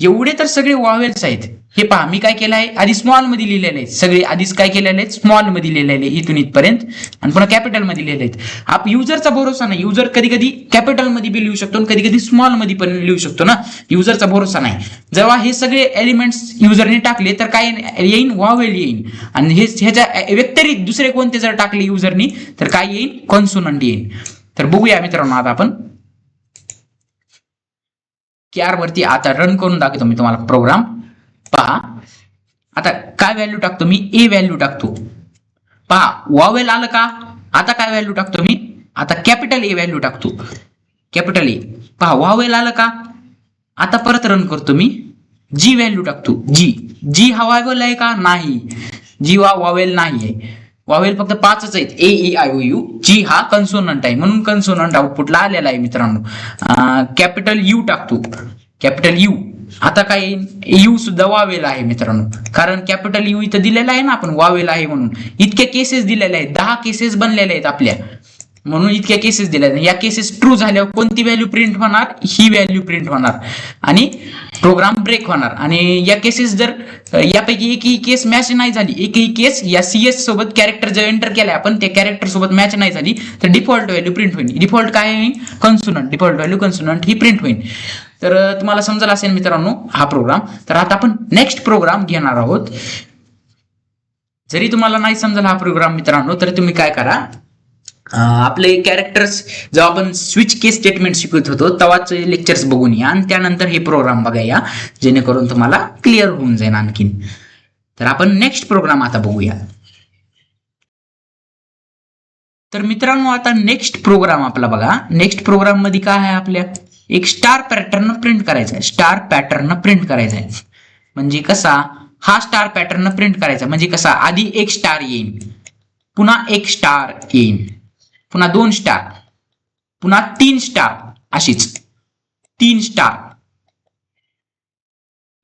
एवढे तर सगळे वॉवेल्स आहेत, हे पहा मी काय केलं आहे, आधी स्मॉल मध्ये लिहिलेले आहेत सगळे, आधीच काय केलेले आहेत स्मॉल मध्ये लिहिलेले इथून इथपर्यंत, आणि पुन्हा कॅपिटल मध्ये लिहिलेले आहेत. युजरचा भरोसा नाही, युजर कधी कधी कॅपिटल मध्ये बी लिहू शकतो आणि कधी कधी स्मॉल मध्ये पण लिहू शकतो ना, युजरचा भरोसा नाही. जेव्हा हे सगळे एलिमेंट्स युजरने टाकले तर काय येईन, वावेल येईन, आणि हे ह्याच्या व्यतिरिक्त दुसरे कोणते जर टाकले युजरनी तर काय येईन, कॉन्सोनंट येईन. तर बघूया मित्रांनो, आता आपण केआर वरती आता रन करून दाखवतो मी तुम्हाला प्रोग्राम. पहा आता काय व्हॅल्यू टाकतो मी, ए व्हॅल्यू टाकतो. पहा वावेल आलं का, आता काय व्हॅल्यू टाकतो मी, आता कॅपिटल ए व्हॅल्यू टाकतो, कॅपिटल ए. पहा वावेल आलं का, आता परत रन करतो मी, जी व्हॅल्यू टाकतो, जी. जी हा वावेल आहे का, नाही, जी वावेल नाही आहे, वावेल फक्त 5च आहेत, ए ई आय ओ यू. जी हा कन्सोनंट आहे म्हणून कन्सोनंट आउटपुटला आलेला आहे मित्रांनो. कॅपिटल यू टाकतो, कॅपिटल यू. आता काय यू सुद्धा वावेल आहे मित्रांनो, कारण कॅपिटल यू इथं दिलेला आहे ना आपण, वावेल आहे म्हणून. इतके केसेस दिलेले आहेत, 10 केसेस बनलेले आहेत आपल्या, म्हणून इतक्या केसेस दिल्या. या केसेस ट्रू झाल्यावर कोणती व्हॅल्यू प्रिंट होणार, ही व्हॅल्यू प्रिंट होणार आणि प्रोग्राम ब्रेक होणार. आणि या केसेस जर यापैकी एकही केस मॅच नाही झाली, एकही केस या सीएस सोबत कॅरेक्टर जर एंटर केलाय आपण, त्या कॅरेक्टर सोबत मॅच नाही झाली तर डिफॉल्ट व्हॅल्यू प्रिंट होईल. डिफॉल्ट काय होईल, कन्सोनंट, डिफॉल्ट व्हॅल्यू कन्सोनंट ही प्रिंट होईल. तर तुम्हाला समजलं असेल मित्रांनो हा प्रोग्राम. तर आता आपण नेक्स्ट प्रोग्राम घेणार आहोत. जरी तुम्हाला नाही समजला हा प्रोग्राम मित्रांनो, तर तुम्ही काय करा, आपले कॅरेक्टर्स जेव्हा आपण स्विच केस स्टेटमेंट शिकवत होतो तेव्हाच लेक्चर्स बघून या आणि त्यानंतर हे प्रोग्राम बघा या, जेणेकरून तुम्हाला क्लिअर होऊन जाईल आणखीन. तर आपण नेक्स्ट प्रोग्राम आता बघूया. तर मित्रांनो आता नेक्स्ट प्रोग्राम आपला बघा, नेक्स्ट प्रोग्राम मध्ये काय आहे, आपल्या एक स्टार पॅटर्न प्रिंट करायचा आहे, स्टार पॅटर्न प्रिंट करायचा आहे. म्हणजे कसा, हा स्टार पॅटर्न प्रिंट करायचा म्हणजे कसा, आधी एक स्टार येईल, पुन्हा एक स्टार येईल, पुन्हा 2 स्टार, पुन्हा 3 स्टार, अशीच 3 स्टार,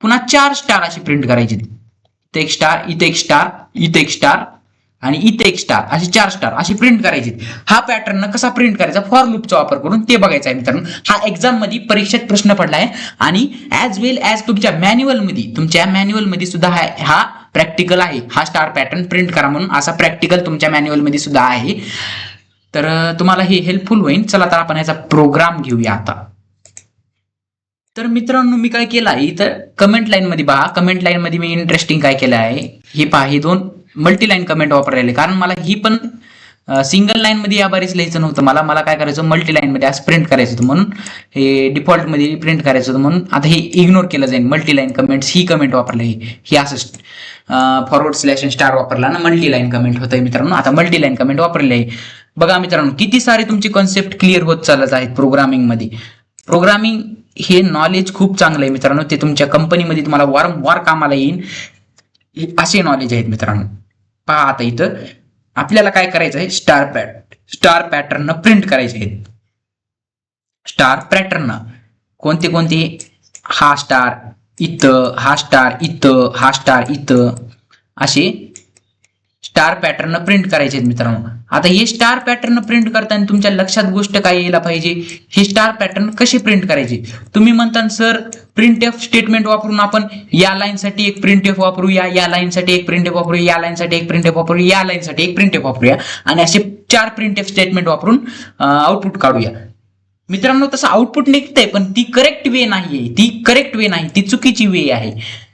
पुन्हा 4 स्टार अशी प्रिंट करायची. इथे एक स्टार, इथे एक स्टार, इथे एक स्टार आणि इथे एक स्टार, अशी 4 स्टार अशी प्रिंट करायची. हा पॅटर्न कसा प्रिंट करायचा, फॉर लूपचा वापर करून ते बघायचा आहे मित्रांनो. हा एक्झाम मध्ये परीक्षेत प्रश्न पडलाय आणि ऍज वेल ऍज तुमच्या मॅन्युअल मध्ये सुद्धा हा प्रॅक्टिकल आहे. हा स्टार पॅटर्न प्रिंट करा म्हणून असा प्रॅक्टिकल तुमच्या मॅन्युअल मध्ये सुद्धा आहे. तर तुम्हाला हे हेल्पफुल होईल. चला तर आपण याचा प्रोग्राम घेऊया आता. तर मित्रांनो मी काय केलं आहे, इथं कमेंट लाईन मध्ये पहा, कमेंट लाईन मध्ये मी इंटरेस्टिंग काय केलं आहे हे पहा, हे 2 मल्टीलाईन कमेंट वापरलेले, कारण मला ही पण सिंगल लाईन मध्ये या बारीच लिहायचं नव्हतं, मला काय करायचं मल्टी लाईन मध्ये असं प्रिंट करायचं होतं, म्हणून हे डिफॉल्ट मध्ये प्रिंट करायचं होतं, म्हणून आता हे इग्नोर केलं जाईल. मल्टी लाईन कमेंट्स ही कमेंट वापरली, ही असं फॉरवर्ड स्लॅश स्टार वापरला ना, मल्टी लाईन कमेंट होतंय मित्रांनो. आता मल्टी लाईन कमेंट वापरली आहे. बघा मित्रांनो किती सारे तुमची कॉन्सेप्ट क्लिअर होत चालत आहेत प्रोग्रामिंग मध्ये. प्रोग्रामिंग हे नॉलेज खूप चांगलं आहे मित्रांनो, ते तुमच्या कंपनीमध्ये तुम्हाला वारंवार कामाला येईल असे नॉलेज आहेत मित्रांनो. पहा आता इथं आपल्याला काय करायचं आहे, स्टार पॅटर्न प्रिंट करायचे आहेत. स्टार पॅटर्न कोणते कोणते, हा स्टार इथं, हा स्टार इथं, हा स्टार इथं, असे स्टार पॅटर्न प्रिंट करायचे आहेत मित्रांनो. आता हे स्टार पॅटर्न प्रिंट करताना तुमच्या लक्षात गोष्ट काय यायला पाहिजे, हे स्टार पॅटर्न कसे प्रिंट करायचे. तुम्ही म्हणता सर प्रिंट एफ स्टेटमेंट वापरून आपण या लाईनसाठी एक प्रिंट एफ वापरूया, या लाईनसाठी एक प्रिंट एफ वापरूया, या लाईनसाठी एक प्रिंट एफ वापरूया, या लाईनसाठी एक प्रिंट एफ वापरूया आणि असे 4 प्रिंट एफ स्टेटमेंट वापरून आउटपुट काढूया. मित्रांनो तसं आउटपुट निघतंय पण ती करेक्ट वे नाहीये, ती चुकीची वे आहे.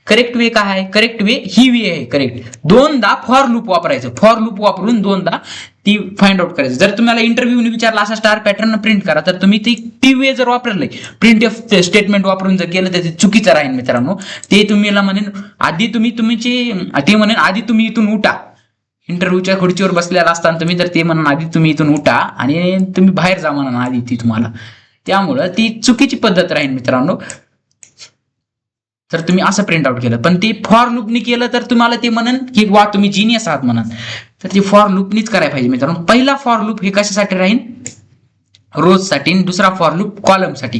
करेक्ट वे काय आहे, करेक्ट वे ही वे आहे करेक्ट. 2दा फॉर लूप वापरायचं, फॉर लूप वापरून 2दा ती फाइंड आउट करायचं. जर तुम्हाला इंटरव्ह्यूने विचारला असा स्टार पॅटर्न प्रिंट करा, तर तुम्ही ती वे जर वापरले प्रिंट एफ स्टेटमेंट वापरून जर केलं तर ते चुकीचं राहील मित्रांनो. ते तुम्हाला म्हणेन आधी तुम्ही इथून उठा, इंटरव्ह्यूच्या खुर्चीवर बसलेला असताना तुम्ही, तर ते म्हणून आधी तुम्ही इथून उठा आणि तुम्ही बाहेर जा म्हणून आधी ती तुम्हाला, त्यामुळं ती चुकीची पद्धत राहील मित्रांनो. तर तुम्ही असं प्रिंट आउट केलं, पण ते फॉर लूपनी केलं तर तुम्हाला ते म्हणन की वा तुम्ही जिनियस आहात म्हणून. तर ते फॉर लूपनीच करायला पाहिजे मित्रांनो. पहिला फॉर लूप हे कशासाठी राहील, रोज साठी, दुसरा फॉर लूप कॉलम साठी.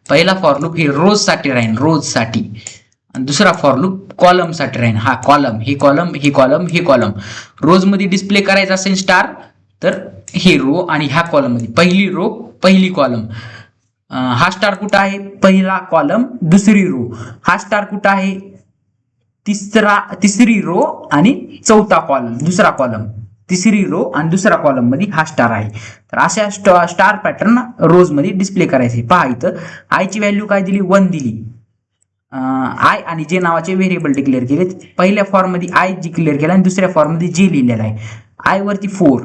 पहिला फॉर लूप हे रोज साठी राहील, रोज साठी, आणि दुसरा फॉर लूप कॉलम साठी राहील. हा कॉलम, ही कॉलम, ही कॉलम, ही कॉलम. रोज मध्ये डिस्प्ले करायचा असेल स्टार तर ही रो आणि ह्या कॉलम मध्ये पहिली रो पहिली कॉलम. हा स्टार कुठं आहे, पहिला कॉलम दुसरी रो. हा स्टार कुठं आहे, तिसरी रो आणि चौथा कॉलम, दुसरा कॉलम, तिसरी रो आणि दुसरा कॉलम मध्ये हा स्टार आहे. तर अशा स्टार पॅटर्न रोज मध्ये डिस्प्ले करायचे. पहा इथं आय ची व्हॅल्यू काय दिली, 1 दिली. आय आणि जे नावाचे व्हेरिएबल डिक्लेअर केले. पहिल्या फॉर्म मध्ये आय डिक्लेअर केला आणि दुसऱ्या फॉर्म मध्ये जे लिहिलेला आहे. आय वरती 4,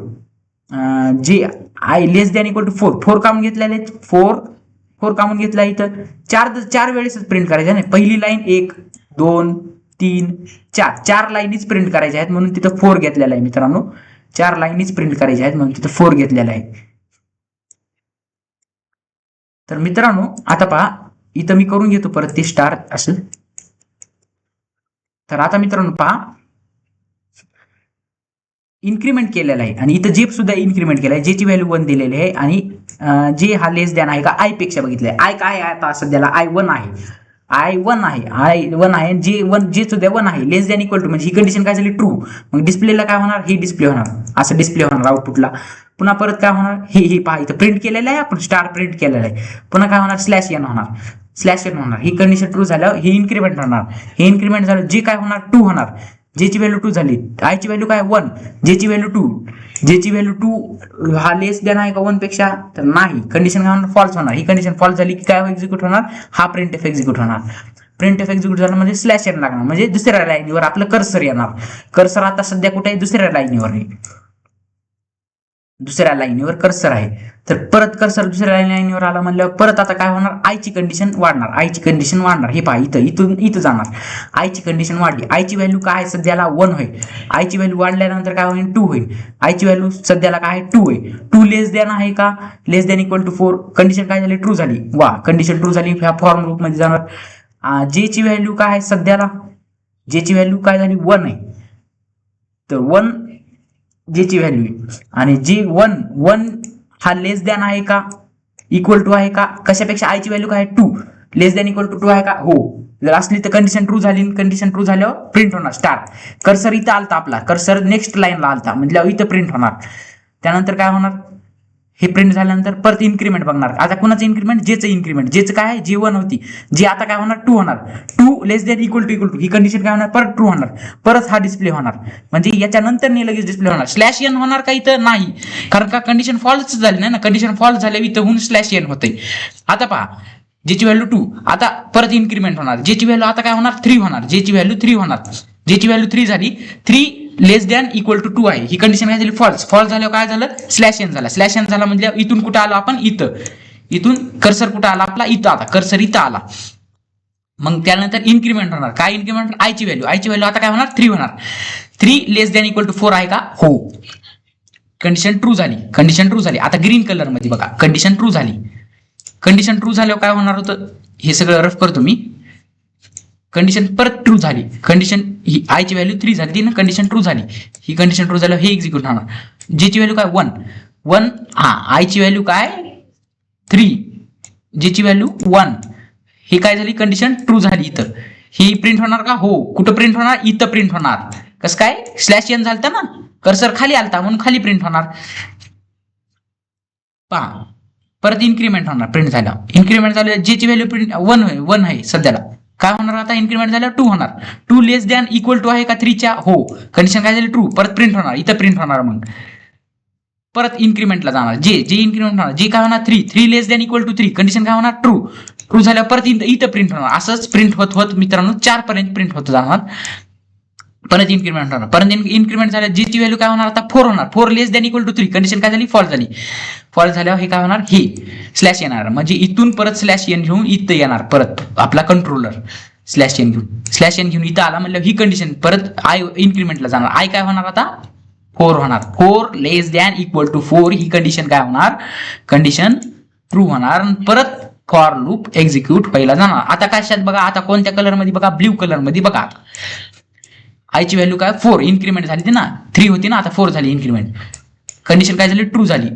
जे I less than equal to 4, 4 कामून घेतलेले, 4 कामून घेतला. इथं चार वेळेसच प्रिंट करायचं नाही. पहिली लाईन 1 2 3 4 लाईनीच प्रिंट करायच्या आहेत म्हणून तिथं 4 घेतलेला आहे मित्रांनो. 4 लाईनीच प्रिंट करायच्या आहेत म्हणून तिथं 4 घेतलेला आहे. तर मित्रांनो आता पहा इथं मी करून घेतो परत ते स्टार असं. तर आता मित्रांनो पहा इन्क्रीमेंट केलेला आहे आणि इथं जे सुद्धा इन्क्रीमेंट केलं आहे, जेची व्हॅल्यू 1 दिलेली आहे आणि जे हा लेस दॅन आहे का आय पेक्षा बघितलंय. आय काय आहे आता सध्याला, आय 1 आहे. आय 1 आहे जे सुद्धा 1 आहे. लेस दॅन इक्वल टू म्हणजे ही कंडिशन काय झाली, ट्रू. मग डिस्प्लेला काय होणार, हे डिस्प्ले होणार, असं डिस्प्ले होणार आउटपुटला. पुन्हा परत काय होणार, हे पहा इथं प्रिंट केलेलं आहे आपण, स्टार प्रिंट केलेलं आहे. पुन्हा काय होणार, /n होणार, /n होणार. ही कंडिशन ट्रू झाल्यावर हे इन्क्रीमेंट होणार. हे इन्क्रीमेंट झालं जे काय होणार, 2 होणार. जेची व्हॅल्यू 2 झाली. आयची व्हॅल्यू काय 1, जेची व्हॅल्यू 2, जेची व्हॅल्यू 2 हा लेस दॅन आहे का 1 पेक्षा, तर नाही. कंडिशन काय होणार, फॉल्स होणार. ही कंडिशन फॉल्स झाली की काय एक्झिक्यूट होणार, हा प्रिंट एफ एक्झिक्यूट होणार. प्रिंट एफ एक्झिक्यूट झालं म्हणजे /n लागणार, म्हणजे दुसऱ्या लाईनीवर आपलं कर्सर येणार. कर्सर आता सध्या कुठे आहे, दुसऱ्या लाईनीवर आहे. दुसऱ्या लाईनीवर कर्सर आहे. तर परत कर्सर दुसऱ्या लाईनीवर आला म्हणल्यावर परत आता काय होणार, आयची कंडिशन वाढणार. आयची कंडिशन वाढणार. हे पहा इथं जाणार. आयची कंडिशन वाढली. आयची व्हॅल्यू काय आहे सध्याला 1 होईल. आयची व्हॅल्यू वाढल्यानंतर काय होईल, 2 होईल. आयची व्हॅल्यू सध्याला काय आहे, 2 आहे. 2 लेस दॅन आहे का, लेस दॅन इक्वल टू 4. कंडिशन काय झाली, ट्रू झाली. वा, कंडिशन ट्रू झाली. ह्या फॉर्म ग्रुप मध्ये जाणार. जेची व्हॅल्यू काय आहे सध्याला, जेची व्हॅल्यू काय झाली, 1 आहे. तर 1 जेची व्हॅल्यू आणि जे 1 हा लेस दॅन आहे का, इक्वल टू आहे का, कशापेक्षा, आयची व्हॅल्यू काय आहे 2, लेस दॅन इक्वल टू 2 आहे का, हो. जर असली तर कंडिशन ट्रू झाली. कंडिशन ट्रू झाल्यावर प्रिंट होणार स्टार. कर्सर इथं आलता आपला, कर्सर नेक्स्ट लाईनला आलता म्हणजे इथं प्रिंट होणार. त्यानंतर काय होणार, हे प्रिंट झाल्यानंतर परत इन्क्रीमेंट बघणार. आता कुणाचं इन्क्रीमेंट, जेचं इन्क्रीमेंट. जेचं काय आहे, जे 1 होती, जे आता काय होणार, 2 होणार. 2 लेस दॅन इक्वल टू ही कंडिशन काय होणार, परत ट्रू होणार. परत हा डिस्प्ले होणार. म्हणजे याच्यानंतर नाही लगेच डिस्प्ले होणार. /n होणार का इथं, नाही, कारण का कंडिशन फॉल्स झाली नाही ना. कंडिशन फॉल्स झाल्यावर इथं होऊन /n होते. आता पहा जेची व्हॅल्यू 2, आता परत इन्क्रीमेंट होणार. जेची व्हॅल्यू आता काय होणार, 3 होणार. जेची व्हॅल्यू 3 होणार. जेची व्हॅल्यू 3 झाली. 3 लेस दॅन इक्वल टू 2 आहे. ही कंडिशन काय झाली, फॉल्स. फॉल्स झाल्यावर काय झालं, /n झाला. /n झाला म्हणजे इथून कुठं आलो आपण, इथून कर्सर कुठं आला आपला, इथं. आता कर्सर इथं आला. मग त्यानंतर इन्क्रीमेंट होणार. काय इन्क्रीमेंट, आयची व्हॅल्यू आता काय होणार, 3 होणार. 3 लेस दॅन इक्वल टू 4 आहे का, हो. कंडिशन ट्रू झाली. कंडिशन ट्रू झाली. आता ग्रीन कलर मध्ये बघा, कंडिशन ट्रू झाली. कंडिशन ट्रू झाल्यावर काय होणार होतं, हे सगळं रफ करतो मी. कंडिशन परत ट्रू झाली. कंडिशन ही आयची व्हॅल्यू 3 झाली ना, कंडिशन ट्रू झाली. ही कंडिशन ट्रू झाल्यावर हे एक्झिक्यूट होणार. जेची व्हॅल्यू काय 1 हा, आयची व्हॅल्यू काय 3, जेची व्हॅल्यू 1. ही काय झाली, कंडिशन ट्रू झाली. इथं ही प्रिंट होणार का, हो. कुठं प्रिंट होणार, इथं प्रिंट होणार. कसं काय, /n झालता ना, कर्सर खाली आलता म्हणून खाली प्रिंट होणार. पहा परत इन्क्रीमेंट होणार. प्रिंट झाला. इन्क्रीमेंट झालं, जेची व्हॅल्यू प्रिंट 1 आहे सध्याला. काय होणार आता, इन्क्रीमेंट झाल्यावर 2 होणार. 2 लेस दॅन इक्वल टू आहे का 3च्या, हो. कंडिशन काय झाली, ट्रू. परत प्रिंट होणार. इथं प्रिंट होणार. मग परत इन्क्रीमेंटला जाणार. जे इन्क्रीमेंट होणार, जे काय होणार, 3 लेस दॅन इक्वल टू 3. कंडिशन काय होणार, ट्रू झाल्यावर परत इथं प्रिंट होणार. असंच प्रिंट होत मित्रांनो 4 पर्यंत प्रिंट होत जाणार. परत इन्क्रीमेंट होणार. परत इन्क्रीमेंट झाल्या, जेची व्हॅल्यू काय होणार आता 4 होणार. 4 less than equal to 3. Condition काय झाली, फॉल्स झाली. फॉल्स झाल्यावर हे काय होणार, हे /n येणार. म्हणजे इथून परत /n घेऊन इथं येणार. परत आपला कंट्रोलर /n घेऊन इथं आला म्हणलं, ही कंडिशन परत आय इन्क्रीमेंटला जाणार. आय काय होणार आता 4 होणार. 4 लेस दॅन इक्वल टू 4. ही कंडिशन काय होणार, कंडिशन ट्रू होणार. परत फॉर लूप एक्झिक्यूट व्हायला जाणार. आता कशात बघा, आता कोणत्या कलर मध्ये बघा, ब्ल्यू कलर मध्ये बघा. आयची व्हॅल्यू काय 4 इन्क्रीमेंट झाली ना, 3 होती ना, आता 4 झाली इन्क्रीमेंट. कंडिशन काय झाली, ट्रू झाली.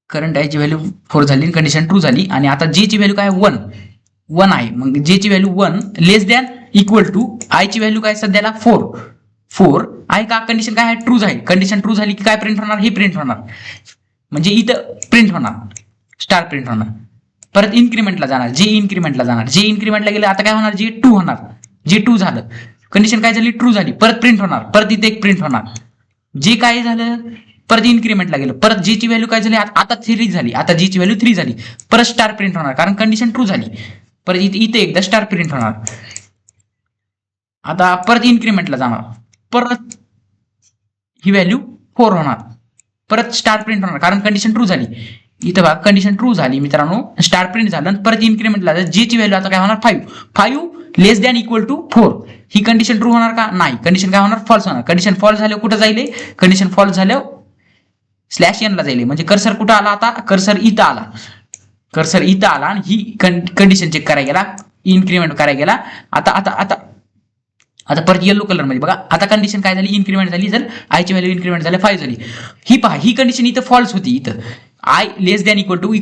करंट आयची व्हॅल्यू 4 झाली, कंडिशन ट्रू झाली. आणि आता जेची व्हॅल्यू काय 1 आहे. मग जेची value 1 less than equal to आयची व्हॅल्यू काय सध्याला 4 आहे का, कंडिशन काय आहे, ट्रू झाली. कंडिशन ट्रू झाली की काय प्रिंट होणार, हे प्रिंट होणार. म्हणजे इथं प्रिंट होणार, स्टार प्रिंट होणार. परत इन्क्रीमेंटला जाणार. जे इन्क्रीमेंटला गेले आता काय होणार, जे 2 होणार. जे ट्रू झालं, कंडिशन काय झाली, ट्रू झाली, परत प्रिंट होणार, परत इथे एक प्रिंट होणार. जे काय झालं परत इन्क्रीमेंटला गेलं, परत जी ची व्हॅल्यू काय झाली, आता 3 झाली, आता जी ची व्हॅल्यू 3 झाली, परत स्टार प्रिंट होणार कारण कंडिशन ट्रू झाली, परत इथे एकदा स्टार प्रिंट होणार. आता परत इन्क्रीमेंटला जाणार, परत ही व्हॅल्यू 4 होणार, परत स्टार प्रिंट होणार कारण कंडिशन ट्रू झाली. इथं बघा कंडिशन ट्रू झाली मित्रांनो, स्टार प्रिंट झालं, परत इन्क्रीमेंटला जी ची व्हॅल्यू आता काय होणार 5 लेस दॅन इक्वल टू 4. ही कंडिशन ट्रू होणार का, नाही, कंडिशन काय होणार, फॉल्स होणार. कंडिशन फॉल्स झाल्यावर कुठं जाईल, कंडिशन फॉल्स झाल्यावर स्लॅश एन ला जाईल, म्हणजे कर्सर कुठं आला, आता कर्सर इथं आला, कर्सर इथं आला आणि ही कंडिशन चेक करायला गेला, इन्क्रीमेंट करायला गेला. आता आता आता आता परत येलो कलर मध्ये बघा, आता कंडिशन काय झाली, इन्क्रीमेंट झाली, जर आय ची व्हॅल्यू इन्क्रीमेंट झाली 5 झाली. ही पहा, ही कंडिशन इथं फॉल्स होती, इथं I less than equal to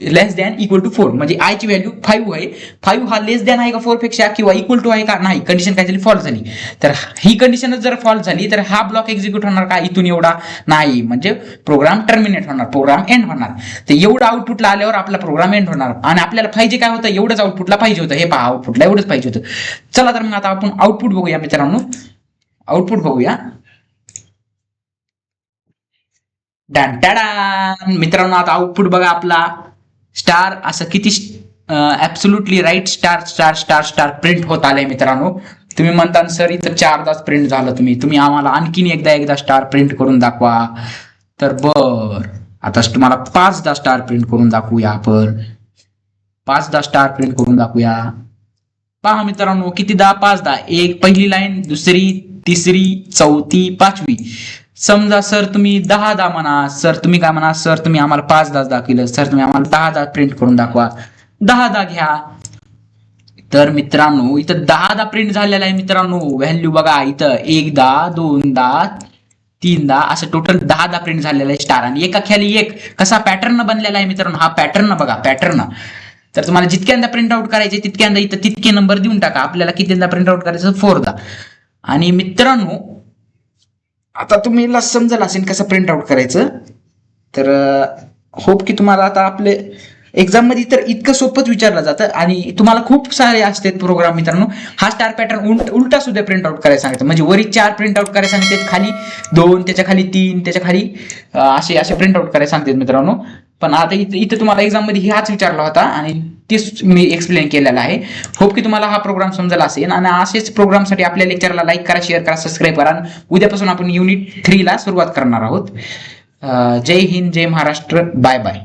less than equal to 4, म्हणजे आय ची व्हॅल्यू 5 आहे. 5 हा लेस दॅन आहे का 4 पेक्षा किंवा इक्वल टू आहे का, नाही, कंडिशन काय झाली, फॉल्स झाली. तर ही कंडिशनच जर फॉल्स झाली तर हा ब्लॉक एक्झिक्यूट होणार का, इथून एवढा नाही, म्हणजे प्रोग्राम टर्मिनेट होणार, प्रोग्राम एंड होणार. तर एवढं आउटपुटला आल्यावर आपला प्रोग्राम एंड होणार आणि आपल्याला पाहिजे काय होतं, एवढंच आउटपुटला पाहिजे होतं. हे पहा, आउटपुटला एवढंच पाहिजे होतं. चला तर मग आता आपण आउटपुट बघूया मित्रांनो, आउटपुट बघूया. मित्रांनो आता आउटपुट बघा आपला, स्टार असं किती absolutely right star star star star print होत आलंय मित्रांनो. तुम्ही म्हणता सर इथं 4दाच प्रिंट झालं, तुम्ही आम्हाला आणखीन एकदा स्टार प्रिंट करून दाखवा. तर बर, आता तुम्हाला 5दा स्टार प्रिंट करून दाखवूया आपण, 5दा स्टार प्रिंट करून दाखवूया. पहा मित्रांनो कितीदा, 5दा, एक पहिली लाईन, दुसरी, तिसरी, चौथी, 5वी. समजा सर तुम्ही 10दा म्हणा, सर तुम्ही काय म्हणा, सर तुम्ही आम्हाला 5दाच दाखवलं, सर तुम्ही आम्हाला 10दा प्रिंट करून दाखवा, 10दा घ्या. तर मित्रांनो इथं 10दा प्रिंट झालेला आहे मित्रांनो. व्हॅल्यू बघा इथं 1दा, 2दा, 3दा असं टोटल 10दा प्रिंट झालेला आहे स्टार, आणि एका खाली एक कसा पॅटर्न बनलेला आहे मित्रांनो. हा पॅटर्न बघा, पॅटर्न. तर तुम्हाला जितक्यांदा प्रिंट आउट करायचे तितक्यांदा इथं तितके नंबर देऊन टाका. आपल्याला कितींदा प्रिंट आउट करायचं, 4दा. आणि मित्रांनो आता तुम्हाला समजलं असेल कसं प्रिंट आउट करायचं. तर होप की तुम्हाला आता आपले एक्झाम मध्ये तर इतकं सोपंच विचारलं जातं आणि तुम्हाला खूप सारे असतात प्रोग्राम मित्रांनो. हा स्टार पॅटर्न उलटा सुद्धा प्रिंट आउट करायला सांगतात, म्हणजे वरी 4 प्रिंट आउट करायला सांगतात, खाली 2, त्याच्या खाली 3, त्याच्या खाली असे प्रिंट आउट करायला सांगतात मित्रांनो. पण आता इथं तुम्हाला एक्झाम मध्ये हाच विचारला होता आणि तेच मी एक्सप्लेन केलेला आहे. होप की तुम्हाला हा प्रोग्राम समजला असेल, आणि असेच प्रोग्रामसाठी आपल्या लेक्चरला लाईक करा, शेअर करा, सबस्क्राईब करा. उद्यापासून आपण युनिट 3 ला सुरुवात करणार आहोत. जय हिंद, जय महाराष्ट्र, बाय बाय.